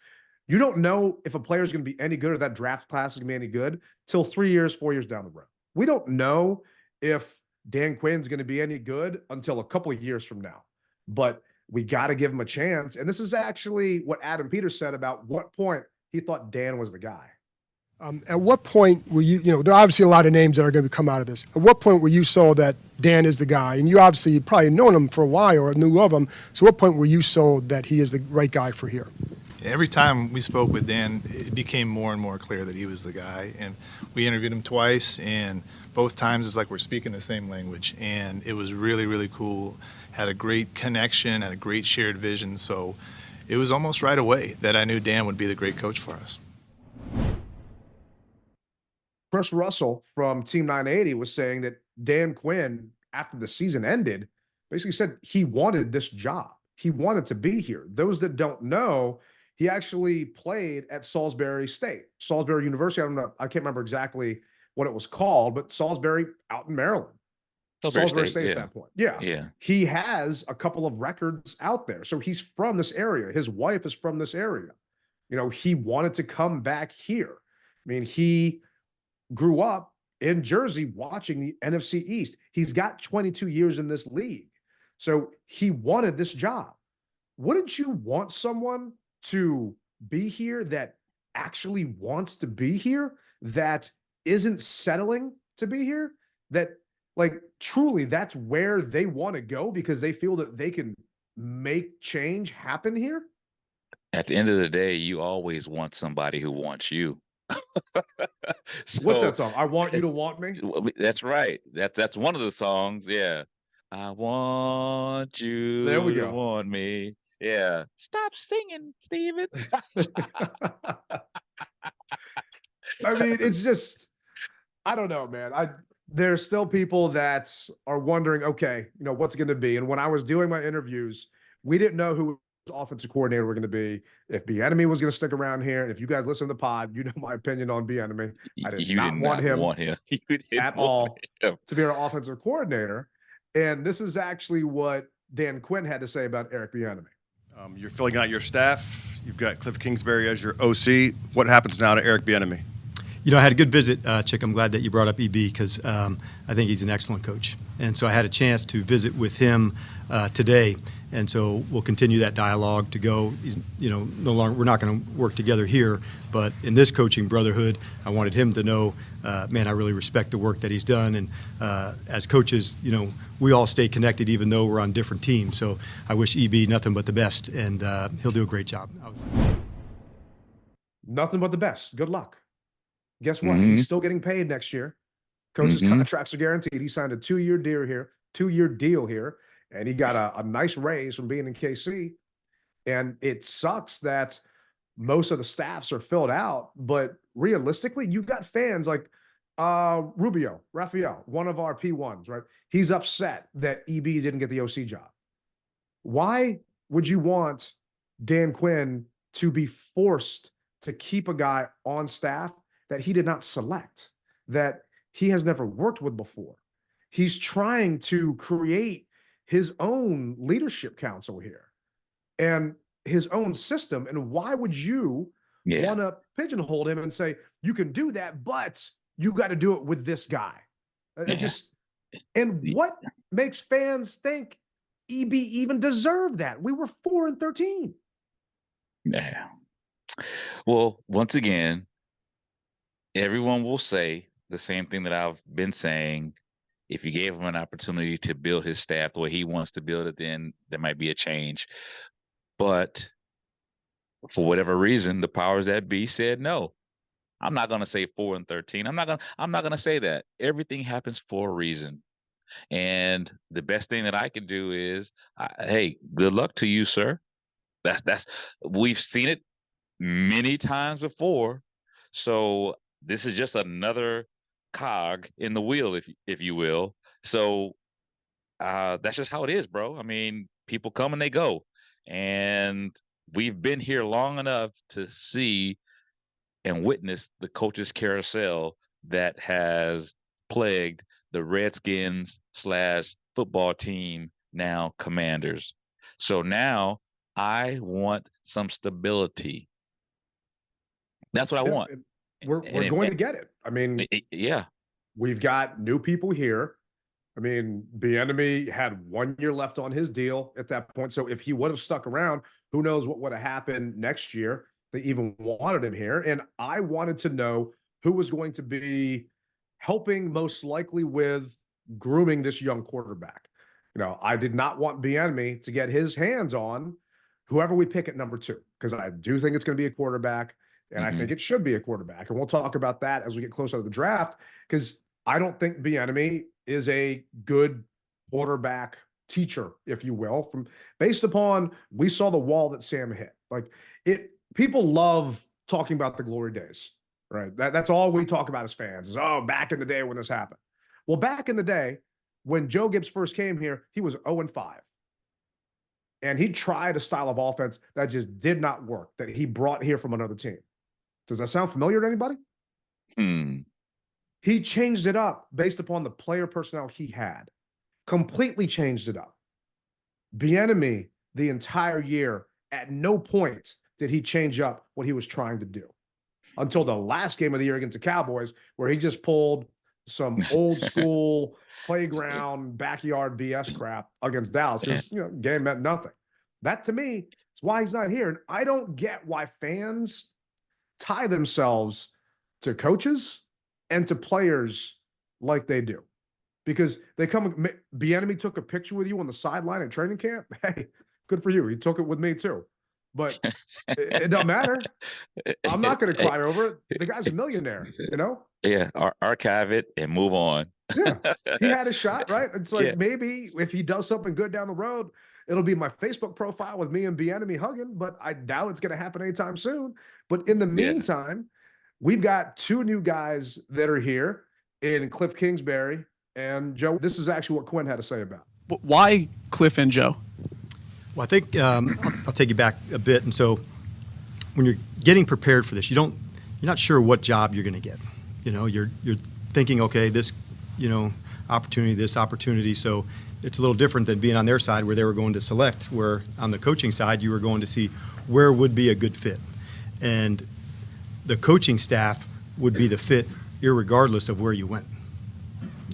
You don't know if a player is going to be any good or that draft class is going to be any good till 3 years, 4 years down the road. We don't know if Dan Quinn's going to be any good until a couple of years from now. But we got to give him a chance. And this is actually what Adam Peters said about what point he thought Dan was the guy. At what point were you, there are obviously a lot of names that are going to come out of this. At what point were you sold that Dan is the guy? And you probably known him for a while or knew of him. So what point were you sold that he is the right guy for here? Every time we spoke with Dan, it became more and more clear that he was the guy. And we interviewed him twice, and both times it's like we're speaking the same language. And it was really, really cool. Had a great connection, had a great shared vision. So it was almost right away that I knew Dan would be the great coach for us. Chris Russell from Team 980 was saying that Dan Quinn, after the season ended, basically said he wanted this job. He wanted to be here. Those that don't know, he actually played at Salisbury State, Salisbury University. I don't know. I can't remember exactly what it was called, but Salisbury out in Maryland. Salisbury State at Yeah. that point. Yeah. Yeah. He has a couple of records out there. So he's from this area. His wife is from this area. You know, he wanted to come back here. I mean, he grew up in Jersey watching the NFC East. He's got 22 years in this league. So he wanted this job. Wouldn't you want someone to be here that actually wants to be here, that isn't settling to be here, that like truly that's where they want to go because they feel that they can make change happen here? At the end of the day, you always want somebody who wants you. What's So that song? I want you to want me. that's right. That's one of the songs. Yeah. I want There we you to go. want me. Yeah. Stop singing, Steven. I mean, it's just, I don't know, man. There's still people that are wondering, okay, you know, what's going to be. And when I was doing my interviews, we didn't know who offensive coordinator were going to be, if Bieniemy was going to stick around here. And if you guys listen to the pod, you know my opinion on Bieniemy. I did You not did want not him want him. You didn't at want all him. to be our offensive coordinator. And this is actually what Dan Quinn had to say about Eric Bieniemy. You're filling out your staff. You've got Cliff Kingsbury as your OC. What happens now to Eric Bieniemy? You know, I had a good visit, Chick. I'm glad that you brought up EB because I think he's an excellent coach. And so I had a chance to visit with him today. And so we'll continue that dialogue to go. He's, you know, no longer, we're not going to work together here, but in this coaching brotherhood, I wanted him to know, man, I really respect the work that he's done. And as coaches, you know, we all stay connected even though we're on different teams. So I wish EB nothing but the best, and he'll do a great job. Nothing but the best. Good luck. Guess what? He's still getting paid next year. Coach's contracts are guaranteed. He signed a 2-year deal here, and he got a nice raise from being in KC. And it sucks that most of the staffs are filled out, but realistically, you got fans like Raphael, one of our P1s, right? He's upset that EB didn't get the OC job. Why would you want Dan Quinn to be forced to keep a guy on staff that he did not select, that he has never worked with before? He's trying to create his own leadership council here and his own system. And why would you want to pigeonhole him and say, you can do that, but you got to do it with this guy? And what makes fans think EB even deserved that? We were 4-13. Yeah. Well, once again, everyone will say the same thing that I've been saying. If you gave him an opportunity to build his staff the way he wants to build it, then there might be a change. But for whatever reason, the powers that be said no. I'm not going to say 4-13. I'm not going to say that. Everything happens for a reason. And the best thing that I can do is, hey, good luck to you, sir. We've seen it many times before. So this is just another cog in the wheel, if you will. So that's just how it is, bro. I mean, people come and they go, and we've been here long enough to see and witness the coaches carousel that has plagued the Redskins / football team, now Commanders. So now I want some stability. That's what I want. We're going to get it. I mean, yeah, we've got new people here. I mean, Bieniemy had 1 year left on his deal at that point. So if he would have stuck around, who knows what would have happened next year? They even wanted him here. And I wanted to know who was going to be helping most likely with grooming this young quarterback. You know, I did not want Bieniemy to get his hands on whoever we pick at number 2, because I do think it's going to be a quarterback, and I think it should be a quarterback. And we'll talk about that as we get closer to the draft, because I don't think Bieniemy is a good quarterback teacher, if you will, based upon we saw the wall that Sam hit. Like people love talking about the glory days, right? That's all we talk about as fans is, oh, back in the day when this happened. Well, back in the day, when Joe Gibbs first came here, he was 0-5. And he tried a style of offense that just did not work, that he brought here from another team. Does that sound familiar to anybody? He changed it up based upon the player personnel he had. Completely changed it up. Bieniemy, the entire year, at no point did he change up what he was trying to do until the last game of the year against the Cowboys, where he just pulled some old school playground backyard BS crap against Dallas because game meant nothing. That to me is why he's not here. And I don't get why fans tie themselves to coaches and to players like they do. Because they come, Bieniemy took a picture with you on the sideline at training camp. Hey, good for you. He took it with me too. But it don't matter. I'm not going to cry over it. The guy's a millionaire, Yeah, archive it and move on. Yeah, he had a shot, right? It's like maybe if he does something good down the road, it'll be my Facebook profile with me and Bieniemy hugging, but I doubt it's going to happen anytime soon. But in the meantime, we've got 2 new guys that are here in Cliff Kingsbury and Joe. This is actually what Quinn had to say about. Why Cliff and Joe? Well, I think I'll take you back a bit. And so when you're getting prepared for this, you're not sure what job you're going to get. You're thinking, okay, this, opportunity, this opportunity. So it's a little different than being on their side where they were going to select, where on the coaching side, you were going to see where would be a good fit. And the coaching staff would be the fit irregardless of where you went.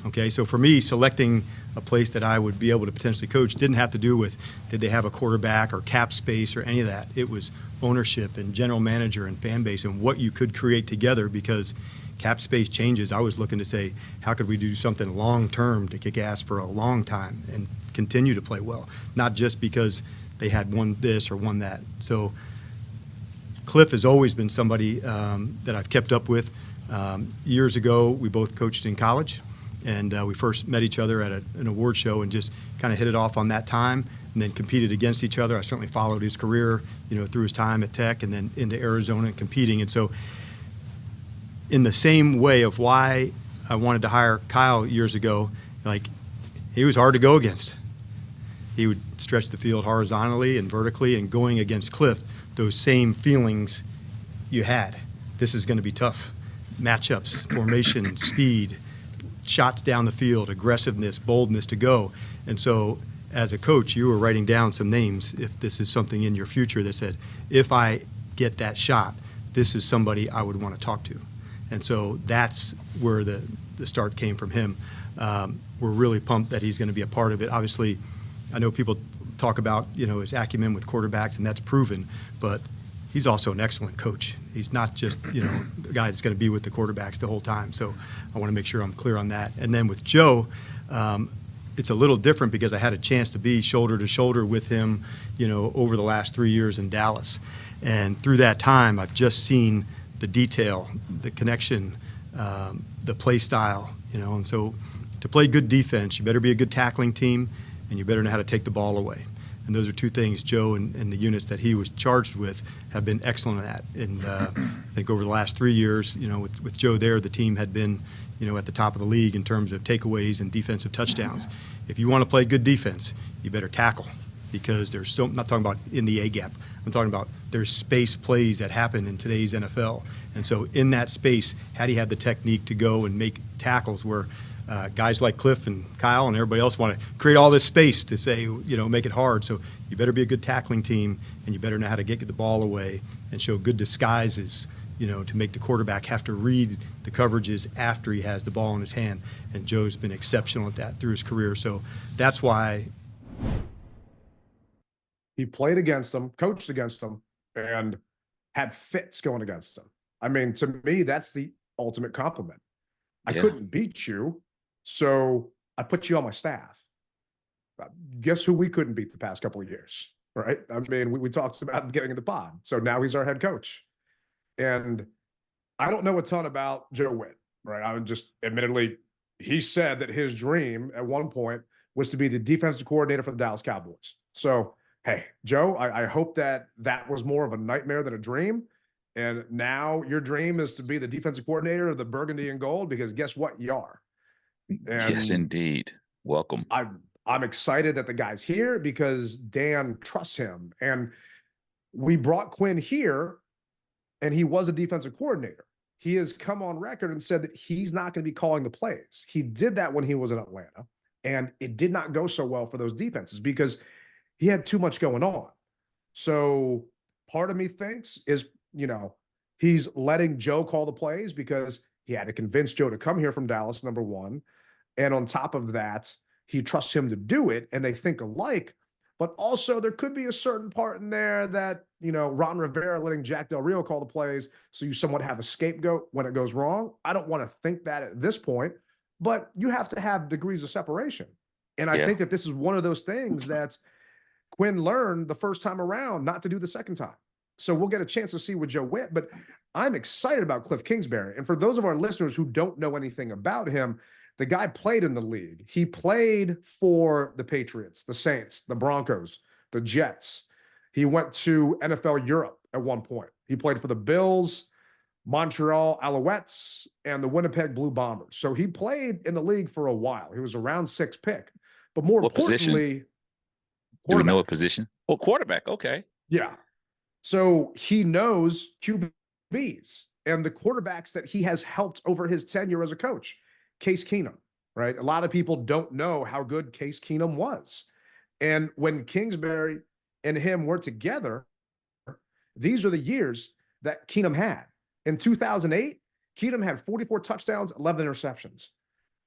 Okay, so for me, selecting a place that I would be able to potentially coach didn't have to do with did they have a quarterback or cap space or any of that. It was ownership and general manager and fan base and what you could create together, because cap space changes. I was looking to say, how could we do something long-term to kick ass for a long time and continue to play well, not just because they had won this or won that. So Cliff has always been somebody that I've kept up with. Years ago, we both coached in college. And we first met each other at an award show and just kind of hit it off on that time, and then competed against each other. I certainly followed his career, through his time at Tech and then into Arizona and competing. And so in the same way of why I wanted to hire Kyle years ago, like, he was hard to go against. He would stretch the field horizontally and vertically, and going against Cliff, those same feelings you had. This is going to be tough. Matchups, formation, speed, shots down the field, aggressiveness, boldness to go. And so as a coach, you were writing down some names if this is something in your future that said, if I get that shot, this is somebody I would want to talk to. And so that's where the start came from him. We're really pumped that he's going to be a part of it. Obviously, I know people talk about, his acumen with quarterbacks, and that's proven, but he's also an excellent coach. He's not just, a guy that's going to be with the quarterbacks the whole time. So I want to make sure I'm clear on that. And then with Joe, it's a little different because I had a chance to be shoulder to shoulder with him, over the last 3 years in Dallas. And through that time, I've just seen the detail, the connection, the play style, And so to play good defense, you better be a good tackling team, and you better know how to take the ball away. And those are 2 things Joe and the units that he was charged with have been excellent at. And I think over the last 3 years, with Joe there, the team had been, at the top of the league in terms of takeaways and defensive touchdowns. If you want to play good defense, you better tackle, because I'm not talking about in the A gap. I'm talking about there's space plays that happen in today's NFL. And so in that space, how do you have the technique to go and make tackles where guys like Cliff and Kyle and everybody else want to create all this space to say, make it hard. So you better be a good tackling team, and you better know how to get the ball away and show good disguises, to make the quarterback have to read the coverages after he has the ball in his hand. And Joe's been exceptional at that through his career. So that's why he played against them, coached against them, and had fits going against them. I mean, to me, that's the ultimate compliment. I couldn't beat you, so I put you on my staff. Guess who we couldn't beat the past couple of years, right? I mean, we talked about getting in the pod. So now he's our head coach. And I don't know a ton about Joe Witt, right? I would just, admittedly, he said that his dream at one point was to be the defensive coordinator for the Dallas Cowboys. So, hey, Joe, I hope that was more of a nightmare than a dream. And now your dream is to be the defensive coordinator of the Burgundy and Gold, because guess what? You are. Yes, indeed. Welcome. I'm excited that the guy's here because Dan trusts him. And we brought Quinn here, and he was a defensive coordinator. He has come on record and said that he's not going to be calling the plays. He did that when he was in Atlanta, and it did not go so well for those defenses because he had too much going on. So part of me thinks is, he's letting Joe call the plays because he had to convince Joe to come here from Dallas, number one. And on top of that, he trusts him to do it, and they think alike. But also, there could be a certain part in there that, Ron Rivera letting Jack Del Rio call the plays so you somewhat have a scapegoat when it goes wrong. I don't want to think that at this point, but you have to have degrees of separation. And I think that this is one of those things that Quinn learned the first time around not to do the second time. So we'll get a chance to see what Joe went, but I'm excited about Cliff Kingsbury. And for those of our listeners who don't know anything about him, the guy played in the league. He played for the Patriots, the Saints, the Broncos, the Jets. He went to NFL Europe at one point. He played for the Bills, Montreal Alouettes, and the Winnipeg Blue Bombers. So he played in the league for a while. He was a round 6 pick. But more importantly, do we know what position? Oh, quarterback. Okay. Yeah. So he knows QBs and the quarterbacks that he has helped over his tenure as a coach. Case Keenum, right? A lot of people don't know how good Case Keenum was. And when Kingsbury and him were together, these are the years that Keenum had. In 2008, Keenum had 44 touchdowns, 11 interceptions.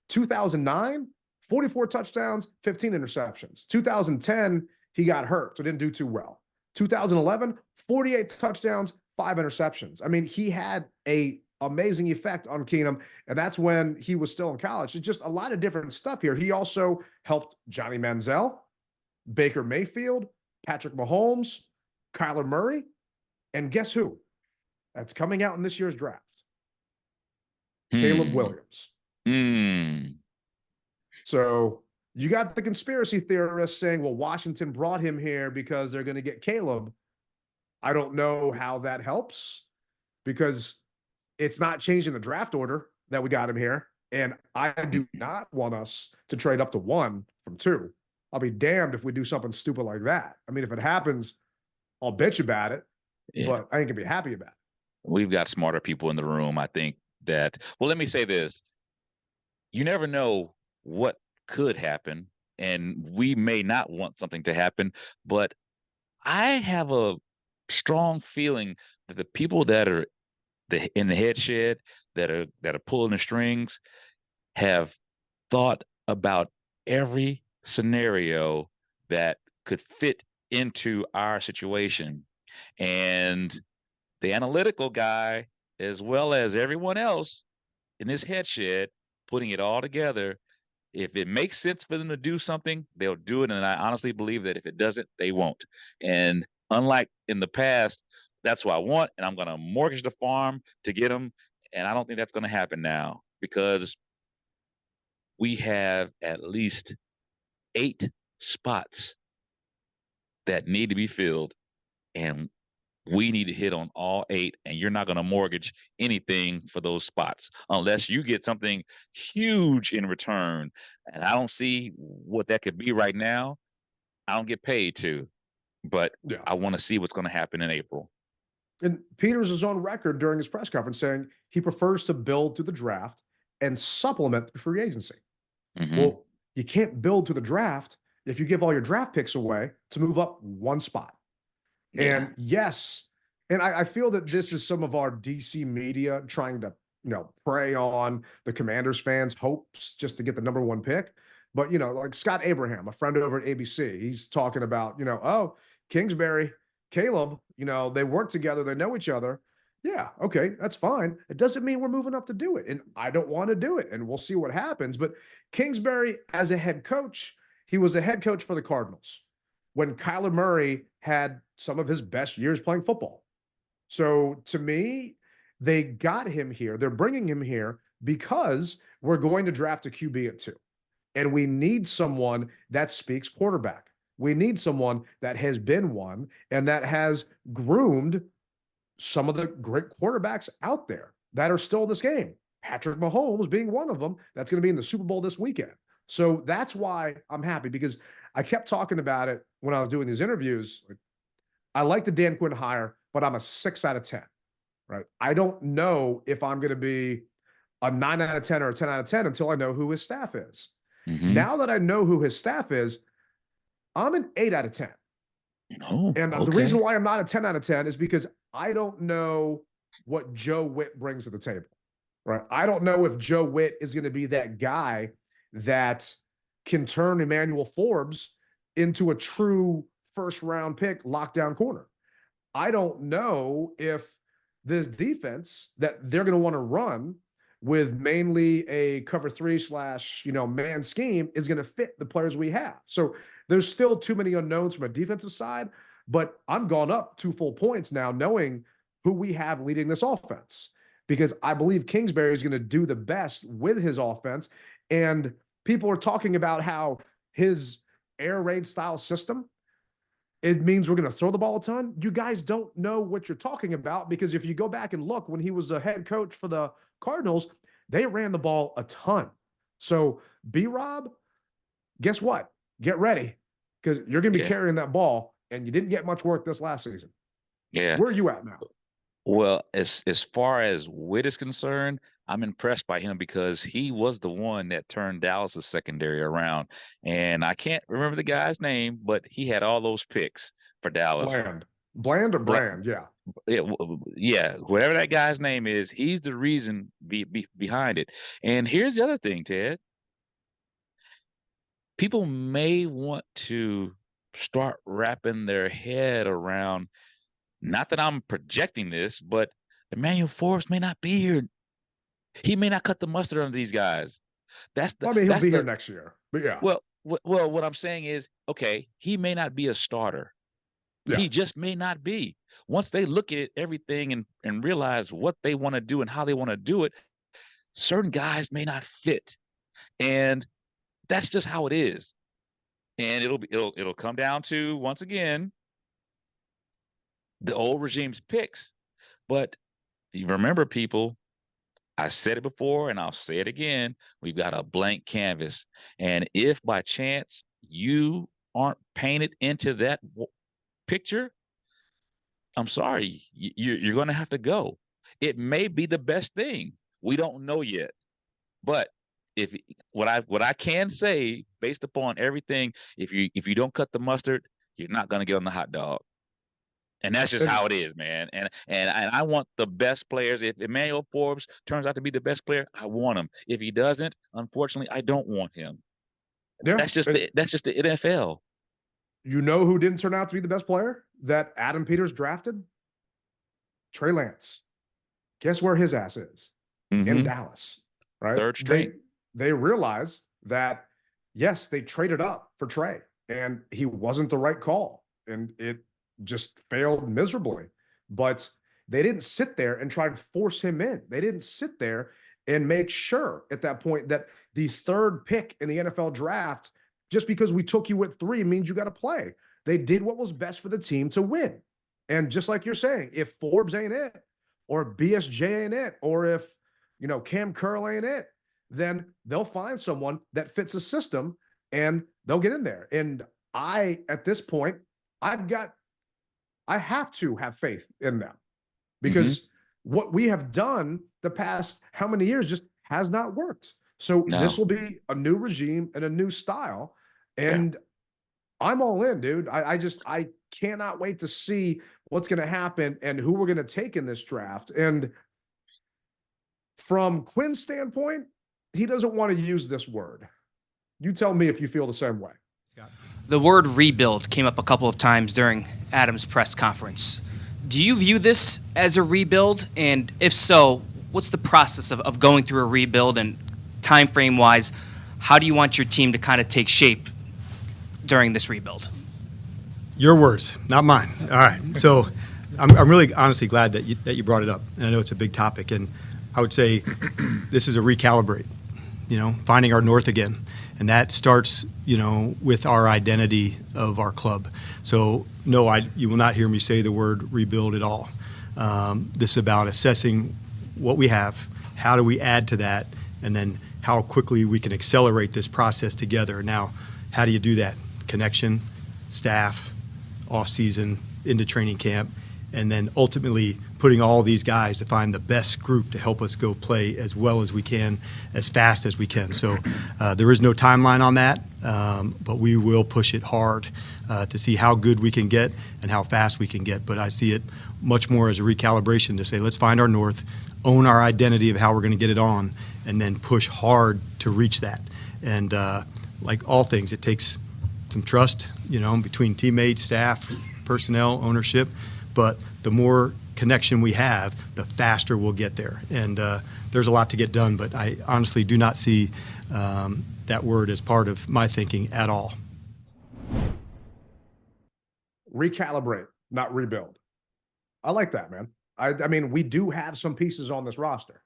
2009, 44 touchdowns, 15 interceptions. 2010, he got hurt, so didn't do too well. 2011, 48 touchdowns, 5 interceptions. I mean, he had a amazing effect on Keenum, and that's when he was still in college. It's just a lot of different stuff here. He also helped Johnny Manziel, Baker Mayfield, Patrick Mahomes, Kyler Murray, and guess who? That's coming out in this year's draft. Caleb Williams. So you got the conspiracy theorists saying, well, Washington brought him here because they're going to get Caleb. I don't know how that helps because it's not changing the draft order that we got him here. And I do not want us to trade up to 1 from 2. I'll be damned if we do something stupid like that. I mean, if it happens, I'll bitch about it, but I ain't gonna be happy about it. We've got smarter people in the room. I think that, well, let me say this. You never know what could happen, and we may not want something to happen, but I have a strong feeling that the people that are in the head shed that are pulling the strings have thought about every scenario that could fit into our situation. And the analytical guy, as well as everyone else in this head shed, putting it all together, if it makes sense for them to do something, they'll do it. And I honestly believe that if it doesn't, they won't. And unlike in the past, that's what I want, and I'm going to mortgage the farm to get them. And I don't think that's going to happen now because we have at least 8 spots that need to be filled, and we need to hit on all 8, and you're not going to mortgage anything for those spots unless you get something huge in return. And I don't see what that could be right now. I don't get paid to, but I want to see what's going to happen in April. And Peters is on record during his press conference saying he prefers to build to the draft and supplement the free agency. Well, you can't build to the draft if you give all your draft picks away to move up 1 spot. And yes, and I feel that this is some of our DC media trying to, prey on the Commanders fans' hopes just to get the number 1 pick. But, like Scott Abraham, a friend over at ABC, he's talking about, oh, Kingsbury, Caleb, they work together, they know each other. Yeah, okay, that's fine. It doesn't mean we're moving up to do it. And I don't want to do it. And we'll see what happens. But Kingsbury, as a head coach, he was a head coach for the Cardinals when Kyler Murray had some of his best years playing football. So to me, they got him here. They're bringing him here because we're going to draft a QB at 2. And we need someone that speaks quarterback. We need someone that has been one and that has groomed some of the great quarterbacks out there that are still in this game. Patrick Mahomes being one of them that's going to be in the Super Bowl this weekend. So that's why I'm happy, because I kept talking about it when I was doing these interviews. I like the Dan Quinn hire, but I'm a 6 out of 10, right? I don't know if I'm going to be a 9 out of 10 or a 10 out of 10 until I know who his staff is. Now that I know who his staff is, I'm an 8 out of 10. Oh, And the reason why I'm not a 10 out of 10 is because I don't know what Joe Witt brings to the table, right? I don't know if Joe Witt is going to be that guy that can turn Emmanuel Forbes into a true first-round pick lockdown corner. I don't know if this defense that they're going to want to run with mainly a cover 3 / man scheme is going to fit the players we have. So there's still too many unknowns from a defensive side, but I'm gone up 2 full points now knowing who we have leading this offense, because I believe Kingsbury is going to do the best with his offense. And people are talking about how his air raid style system, it means we're going to throw the ball a ton. You guys don't know what you're talking about, because if you go back and look, when he was a head coach for the Cardinals, they ran the ball a ton. So B-Rob, guess what? Get ready, because you're going to be carrying that ball, and you didn't get much work this last season. Yeah. Where are you at now? Well, as far as Witt is concerned, I'm impressed by him because he was the one that turned Dallas's secondary around. And I can't remember the guy's name, but he had all those picks for Dallas. Bland or Brand? Yeah. Yeah, whatever that guy's name is, he's the reason behind it. And here's the other thing, Ted. People may want to start wrapping their head around, not that I'm projecting this, but Emmanuel Forbes may not be here. He may not cut the mustard on these guys. He'll be here next year. But yeah. Well, what I'm saying is, okay, he may not be a starter. Yeah. He just may not be. Once they look at everything and realize what they want to do and how they want to do it, certain guys may not fit. And that's just how it is. And it'll come down to, once again, the old regime's picks. But you remember, people, I said it before and I'll say it again, we've got a blank canvas. And if by chance you aren't painted into that picture, I'm sorry, you're going to have to go. It may be the best thing. We don't know yet. But what I can say, based upon everything, if you don't cut the mustard, you're not going to get on the hot dog. And that's just how it is, man. And I want the best players. If Emmanuel Forbes turns out to be the best player, I want him. If he doesn't, unfortunately, I don't want him. Yeah, that's just the NFL. You know who didn't turn out to be the best player that Adam Peters drafted? Trey Lance. Guess where his ass is? In Dallas, right? Third string. They realized that, yes, they traded up for Trey, and he wasn't the right call, and it just failed miserably. But they didn't sit there and try to force him in. They didn't sit there and make sure at that point that the third pick in the NFL draft, just because we took you at 3 means you got to play. They did what was best for the team to win. And just like you're saying, if Forbes ain't it, or BSJ ain't it, or if, Cam Curl ain't it, then they'll find someone that fits the system and they'll get in there. And at this point, I have to have faith in them, because what we have done the past how many years just has not worked. So this will be a new regime and a new style. And I'm all in, dude. I cannot wait to see what's going to happen and who we're going to take in this draft. And from Quinn's standpoint, he doesn't want to use this word. You tell me if you feel the same way. The word rebuild came up a couple of times during Adam's press conference. Do you view this as a rebuild? And if so, what's the process of going through a rebuild, and time frame wise, how do you want your team to kind of take shape during this rebuild? Your words, not mine. All right. So I'm really honestly glad that you brought it up. And I know it's a big topic. And I would say this is a recalibrate, finding our north again. And that starts, with our identity of our club. So no, you will not hear me say the word rebuild at all. This is about assessing what we have, how do we add to that, and then how quickly we can accelerate this process together. Now, how do you do that? Connection, staff, off-season, into training camp, and then ultimately putting all these guys to find the best group to help us go play as well as we can, as fast as we can. So there is no timeline on that, but we will push it hard to see how good we can get and how fast we can get. But I see it much more as a recalibration to say, let's find our north, own our identity of how we're going to get it on, and then push hard to reach that. And like all things, it takes some trust, between teammates, staff, personnel, ownership. But the more connection we have, the faster we'll get there. And there's a lot to get done, but I honestly do not see that word as part of my thinking at all. Recalibrate, not rebuild. I like that, man. I mean, we do have some pieces on this roster.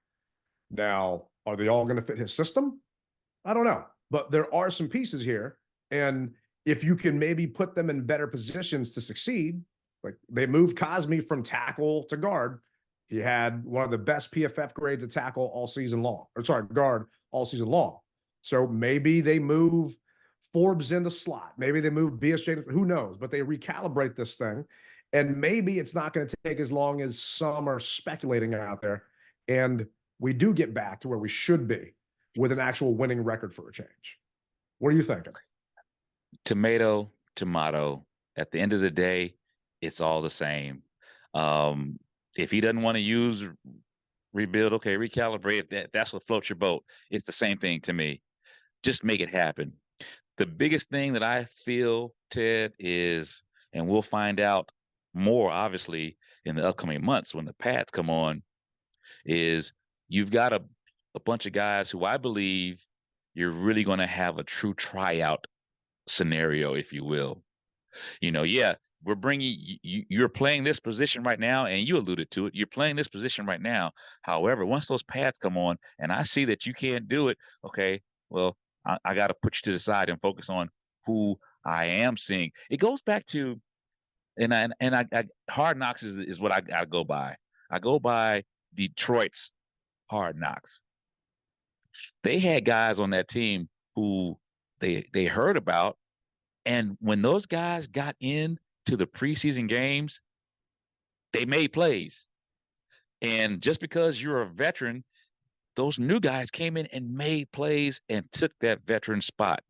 Now, are they all going to fit his system? I don't know. But there are some pieces here. And if you can maybe put them in better positions to succeed, like they moved Cosme from tackle to guard. He had one of the best PFF grades at tackle all season long. Guard all season long. So maybe they move Forbes into slot. Maybe they move BSJ. Who knows? But they recalibrate this thing. And maybe it's not going to take as long as some are speculating out there. And we do get back to where we should be with an actual winning record for a change. What are you thinking? Tomato, tomato. At the end of the day, it's all the same. If he doesn't want to use rebuild, okay, recalibrate. That's what floats your boat. It's the same thing to me. Just make it happen. The biggest thing that I feel, Ted, is, and we'll find out more, obviously, in the upcoming months when the pads come on, is you've got a bunch of guys who I believe you're really going to have a true tryout scenario, if you will. Yeah, we're bringing you're playing this position right now, and you alluded to it. You're playing this position right now. However, once those pads come on and I see that you can't do it, okay, well, I got to put you to the side and focus on who I am seeing. It goes back to, and I Hard Knocks is what I go by. I go by Detroit's Hard Knocks. They had guys on that team who they heard about, and when those guys got into the preseason games, they made plays. And just because you're a veteran, those new guys came in and made plays and took that veteran spot.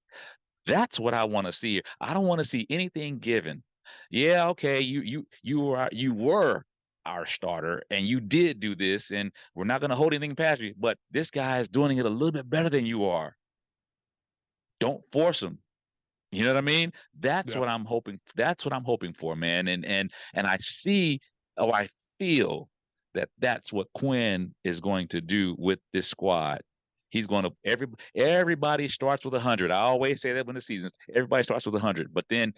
That's what I want to see. I don't want to see anything given. Yeah, okay, you were our starter and you did do this, and we're not going to hold anything past you, but this guy is doing it a little bit better than you are. Don't force him. You know what I mean? That's what I'm hoping. That's what I'm hoping for, man. And I see, I feel that's what Quinn is going to do with this squad. He's going to everybody starts with 100. I always say that when the season's everybody starts with 100, but then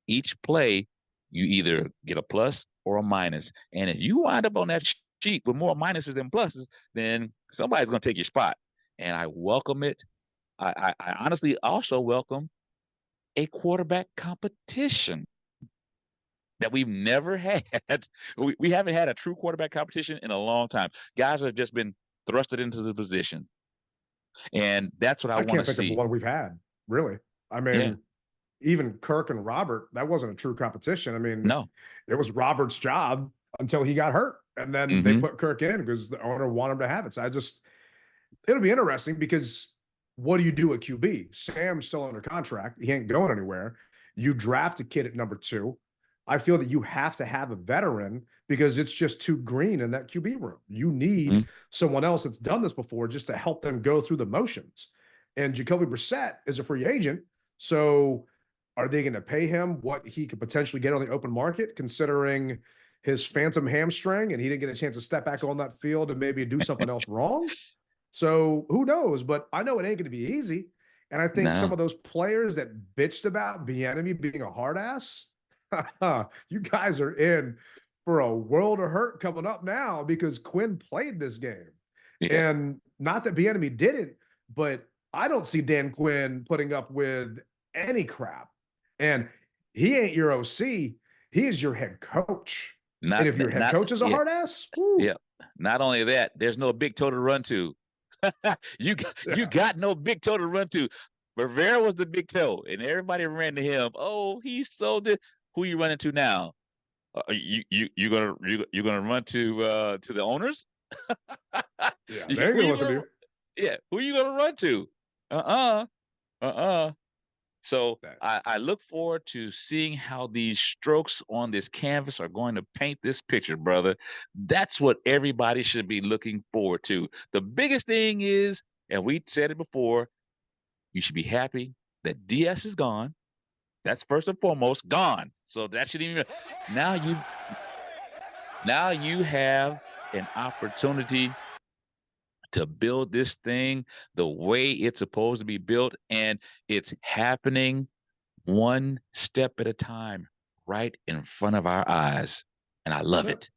each play you either get a plus or a minus. And if you wind up on that sheet with more minuses than pluses, then somebody's going to take your spot. And I welcome it. I honestly also welcome a quarterback competition that we've never had. We haven't had a true quarterback competition in a long time. Guys have just been thrusted into the position. And that's what I want to see. I can't think of one we've had, really. I mean, even Kirk and Robert, that wasn't a true competition. I mean, no, it was Robert's job until he got hurt. And then they put Kirk in because the owner wanted him to have it. So it'll be interesting because what do you do at QB? Sam's still under contract. He ain't going anywhere. You draft a kid at number 2. I feel that you have to have a veteran because it's just too green in that QB room. You need someone else that's done this before just to help them go through the motions. And Jacoby Brissett is a free agent. So are they going to pay him what he could potentially get on the open market, considering his phantom hamstring and he didn't get a chance to step back on that field and maybe do something else wrong? So who knows? But I know it ain't going to be easy. And I think some of those players that bitched about Bieniemy being a hard ass, you guys are in for a world of hurt coming up now because Quinn played this game. Yeah. And not that Bieniemy didn't, but I don't see Dan Quinn putting up with any crap. And he ain't your OC. He is your head coach. And if your head coach is a hard ass, yeah. Not only that, there's no big toe to run to. You got no big toe to run to. Rivera was the big toe, and everybody ran to him. Oh, he's so good. Who you running to now? You gonna run to the owners? Yeah, You- they ain't who gonna you listen to gonna you. yeah, who you gonna run to? Uh-uh. Uh-uh. So That- I look forward to seeing how these strokes on this canvas are going to paint this picture, brother. That's what everybody should be looking forward to. The biggest thing is, and we said it before, you should be happy that DS is gone. That's first and foremost gone. So that should even now you have an opportunity to build this thing the way it's supposed to be built, and it's happening one step at a time right in front of our eyes. And I love Yeah. it.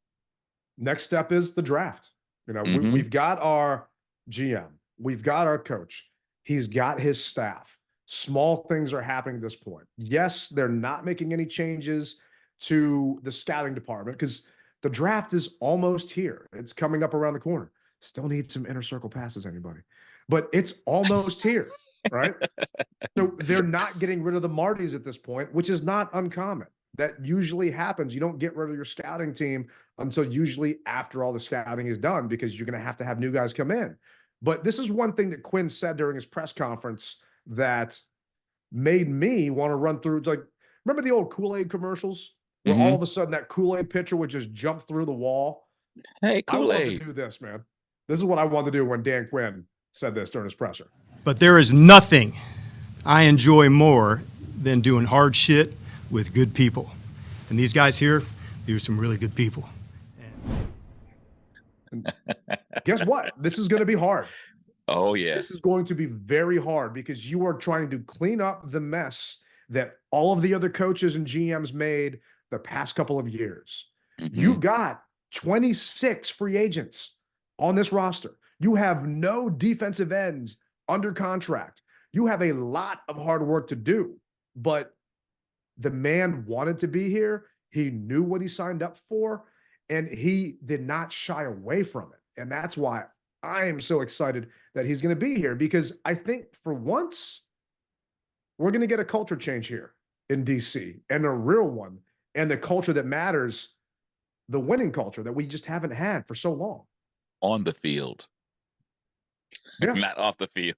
Next step is the draft. Mhm. We've got our GM, we've got our coach, he's got his staff. Small things are happening at this point. Yes, they're not making any changes to the scouting department because the draft is almost here. It's coming up around the corner. Still need some inner circle passes, anybody, but it's almost here, right? So they're not getting rid of the Martys at this point, which is not uncommon. That usually happens. You don't get rid of your scouting team until usually after all the scouting is done because you're going to have new guys come in. But this is one thing that Quinn said during his press conference that made me want to run through. It's like, remember the old Kool-Aid commercials where all of a sudden that Kool-Aid pitcher would just jump through the wall? Hey, I want to Kool-Aid. do this, man. This is what I wanted to do when Dan Quinn said this during his presser. But there is nothing I enjoy more than doing hard shit with good people. And these guys here, these are some really good people. Guess what? This is going to be hard. Oh yeah. This is going to be very hard because you are trying to clean up the mess that all of the other coaches and GMs made the past couple of years. You've got 26 free agents on this roster. You have no defensive ends under contract. You have a lot of hard work to do, but the man wanted to be here. He knew what he signed up for, and he did not shy away from it. And that's why I am so excited that he's going to be here, because I think for once we're going to get a culture change here in DC, and a real one, and the culture that matters, the winning culture that we just haven't had for so long. On the field. Yeah. Not off the field.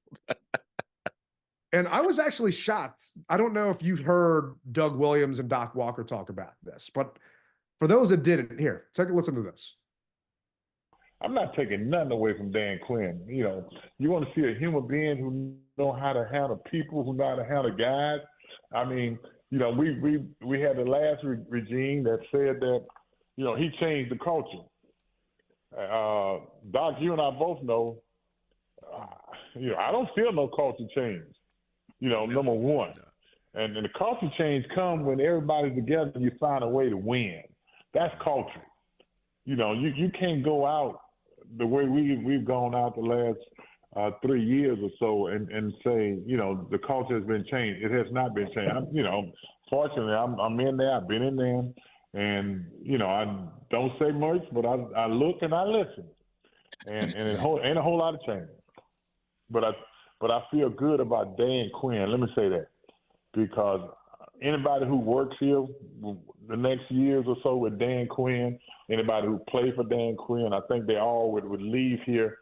And I was actually shocked. I don't know if you heard Doug Williams and Doc Walker talk about this, but for those that didn't, here, take a listen to this. I'm not taking nothing away from Dan Quinn. You know, you want to see a human being who know how to handle people, who know how to handle guys. I mean, you know, we had the last regime that said that, you know, he changed the culture. Doc, you and I both know, you know, I don't feel no culture change. You know, number one. And the culture change comes when everybody's together and you find a way to win. That's culture. You know, you can't go out the way we've gone out the last 3 years or so and say, you know, the culture has been changed. It has not been changed. You know, fortunately, I'm in there. I've been in there. And, you know, I don't say much, but I look and I listen. And it ain't a whole lot of change. But I feel good about Dan Quinn. Let me say that. Because anybody who works here the next years or so with Dan Quinn, anybody who played for Dan Quinn, I think they all would leave here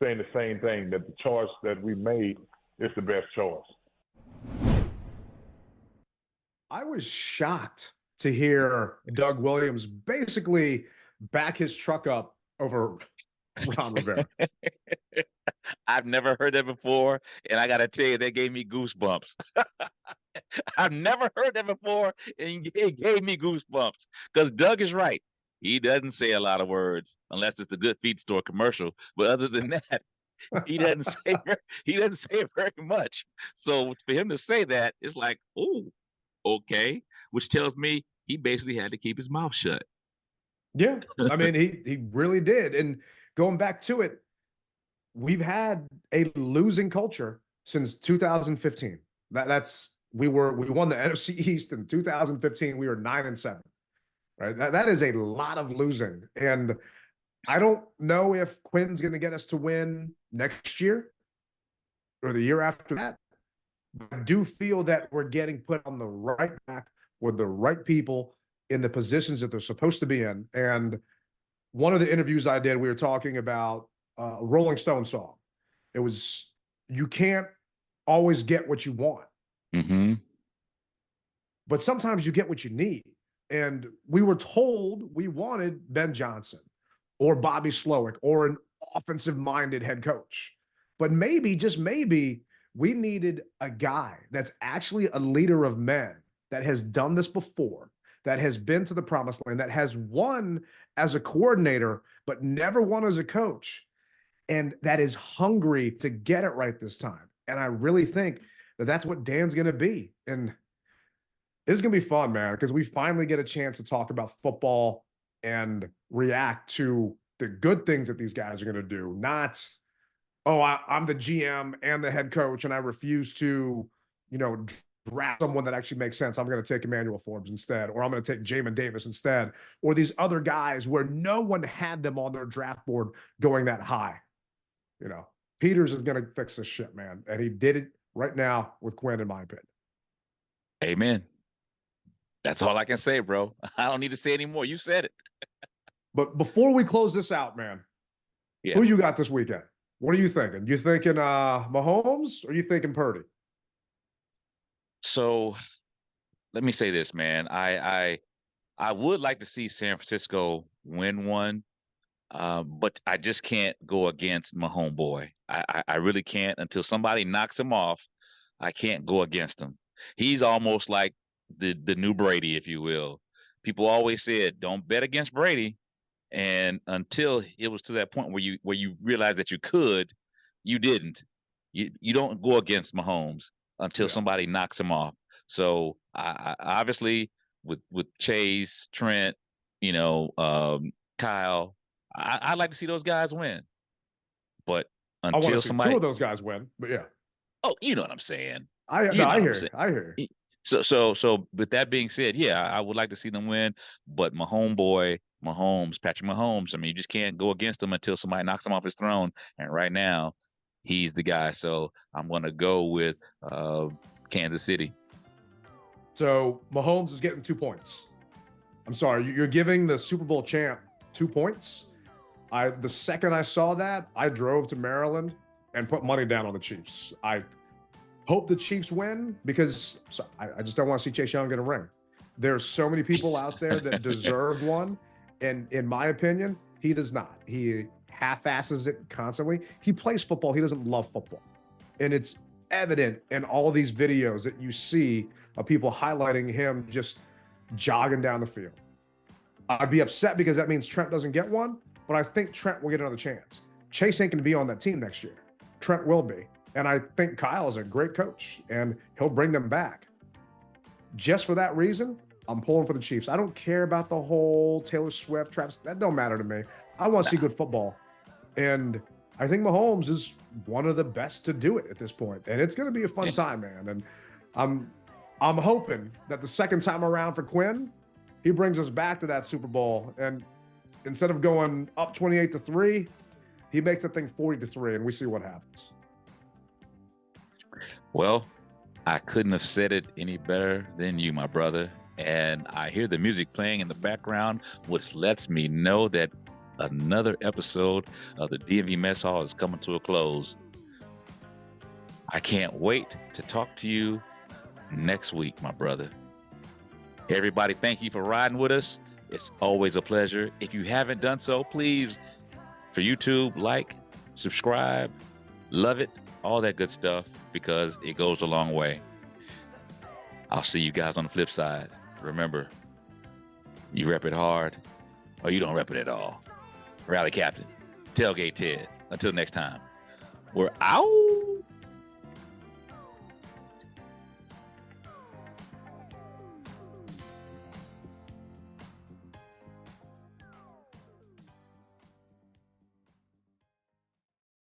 saying the same thing, that the choice that we made is the best choice. I was shocked to hear Doug Williams basically back his truck up over Ron Rivera. I've never heard that before, and I got to tell you, that gave me goosebumps. I've never heard that before, and it gave me goosebumps because Doug is right. He doesn't say a lot of words unless it's a good feed store commercial. But other than that, he doesn't say very much. So for him to say that, it's like, oh, okay, which tells me he basically had to keep his mouth shut. Yeah, I mean, he really did. And going back to it, we've had a losing culture since 2015. We won the NFC East in 2015. We were 9-7. Right? That is a lot of losing. And I don't know if Quinn's going to get us to win next year or the year after that. But I do feel that we're getting put on the right track with the right people in the positions that they're supposed to be in. And one of the interviews I did, we were talking about a Rolling Stone song. It was, you can't always get what you want. Mm-hmm. But sometimes you get what you need. And we were told we wanted Ben Johnson or Bobby Slowick or an offensive-minded head coach. But maybe, just maybe, we needed a guy that's actually a leader of men, that has done this before, that has been to the promised land, that has won as a coordinator, but never won as a coach, and that is hungry to get it right this time. And I really think that that's what Dan's going to be. And it's going to be fun, man, because we finally get a chance to talk about football and react to the good things that these guys are going to do. Not, oh, I'm the GM and the head coach, and I refuse to, draft someone that actually makes sense. I'm going to take Emmanuel Forbes instead, or I'm going to take Jamin Davis instead, or these other guys where no one had them on their draft board going that high. Peters is going to fix this shit, man. And he did it right now with Quinn, in my opinion. Amen. That's all I can say, bro. I don't need to say any more. You said it. But before we close this out, man, who you got this weekend? What are you thinking? You thinking Mahomes, or you thinking Purdy? So let me say this, man. I would like to see San Francisco win one, but I just can't go against my homeboy. I really can't until somebody knocks him off. I can't go against him. He's almost like the new Brady, if you will. People always said, don't bet against Brady. And until it was to that point where you realized that you could, you didn't. You don't go against Mahomes until somebody knocks him off. So I obviously with Chase, Trent, Kyle, I'd like to see those guys win. But I want until to see somebody, two of those guys win. But yeah, oh, you know what I'm saying. I hear you. So with that being said, yeah, I would like to see them win, but my homeboy, Patrick Mahomes, I mean, you just can't go against him until somebody knocks him off his throne. And right now, he's the guy. So I'm going to go with Kansas City. So Mahomes is getting 2 points. I'm sorry, you're giving the Super Bowl champ 2 points? The second I saw that, I drove to Maryland and put money down on the Chiefs. I hope the Chiefs win because I just don't want to see Chase Young get a ring. There's so many people out there that deserve one. And in my opinion, he does not. He half-asses it constantly. He plays football. He doesn't love football. And it's evident in all these videos that you see of people highlighting him just jogging down the field. I'd be upset because that means Trent doesn't get one, but I think Trent will get another chance. Chase ain't going to be on that team next year. Trent will be. And I think Kyle is a great coach, and he'll bring them back. Just for that reason, I'm pulling for the Chiefs. I don't care about the whole Taylor Swift, Travis. That don't matter to me. I want to see good football. And I think Mahomes is one of the best to do it at this point. And it's going to be a fun time, man. And I'm hoping that the second time around for Quinn, he brings us back to that Super Bowl. And instead of going up 28-3, he makes that thing 40-3, and we see what happens. Well, I couldn't have said it any better than you, my brother. And I hear the music playing in the background, which lets me know that another episode of the DMV Mess Hall is coming to a close. I can't wait to talk to you next week, my brother. Everybody, thank you for riding with us. It's always a pleasure. If you haven't done so, please, for YouTube, like, subscribe, love it, all that good stuff, because it goes a long way. I'll see you guys on the flip side. Remember, you rep it hard, or you don't rep it at all. Rally Captain, Tailgate Ted. Until next time, we're out.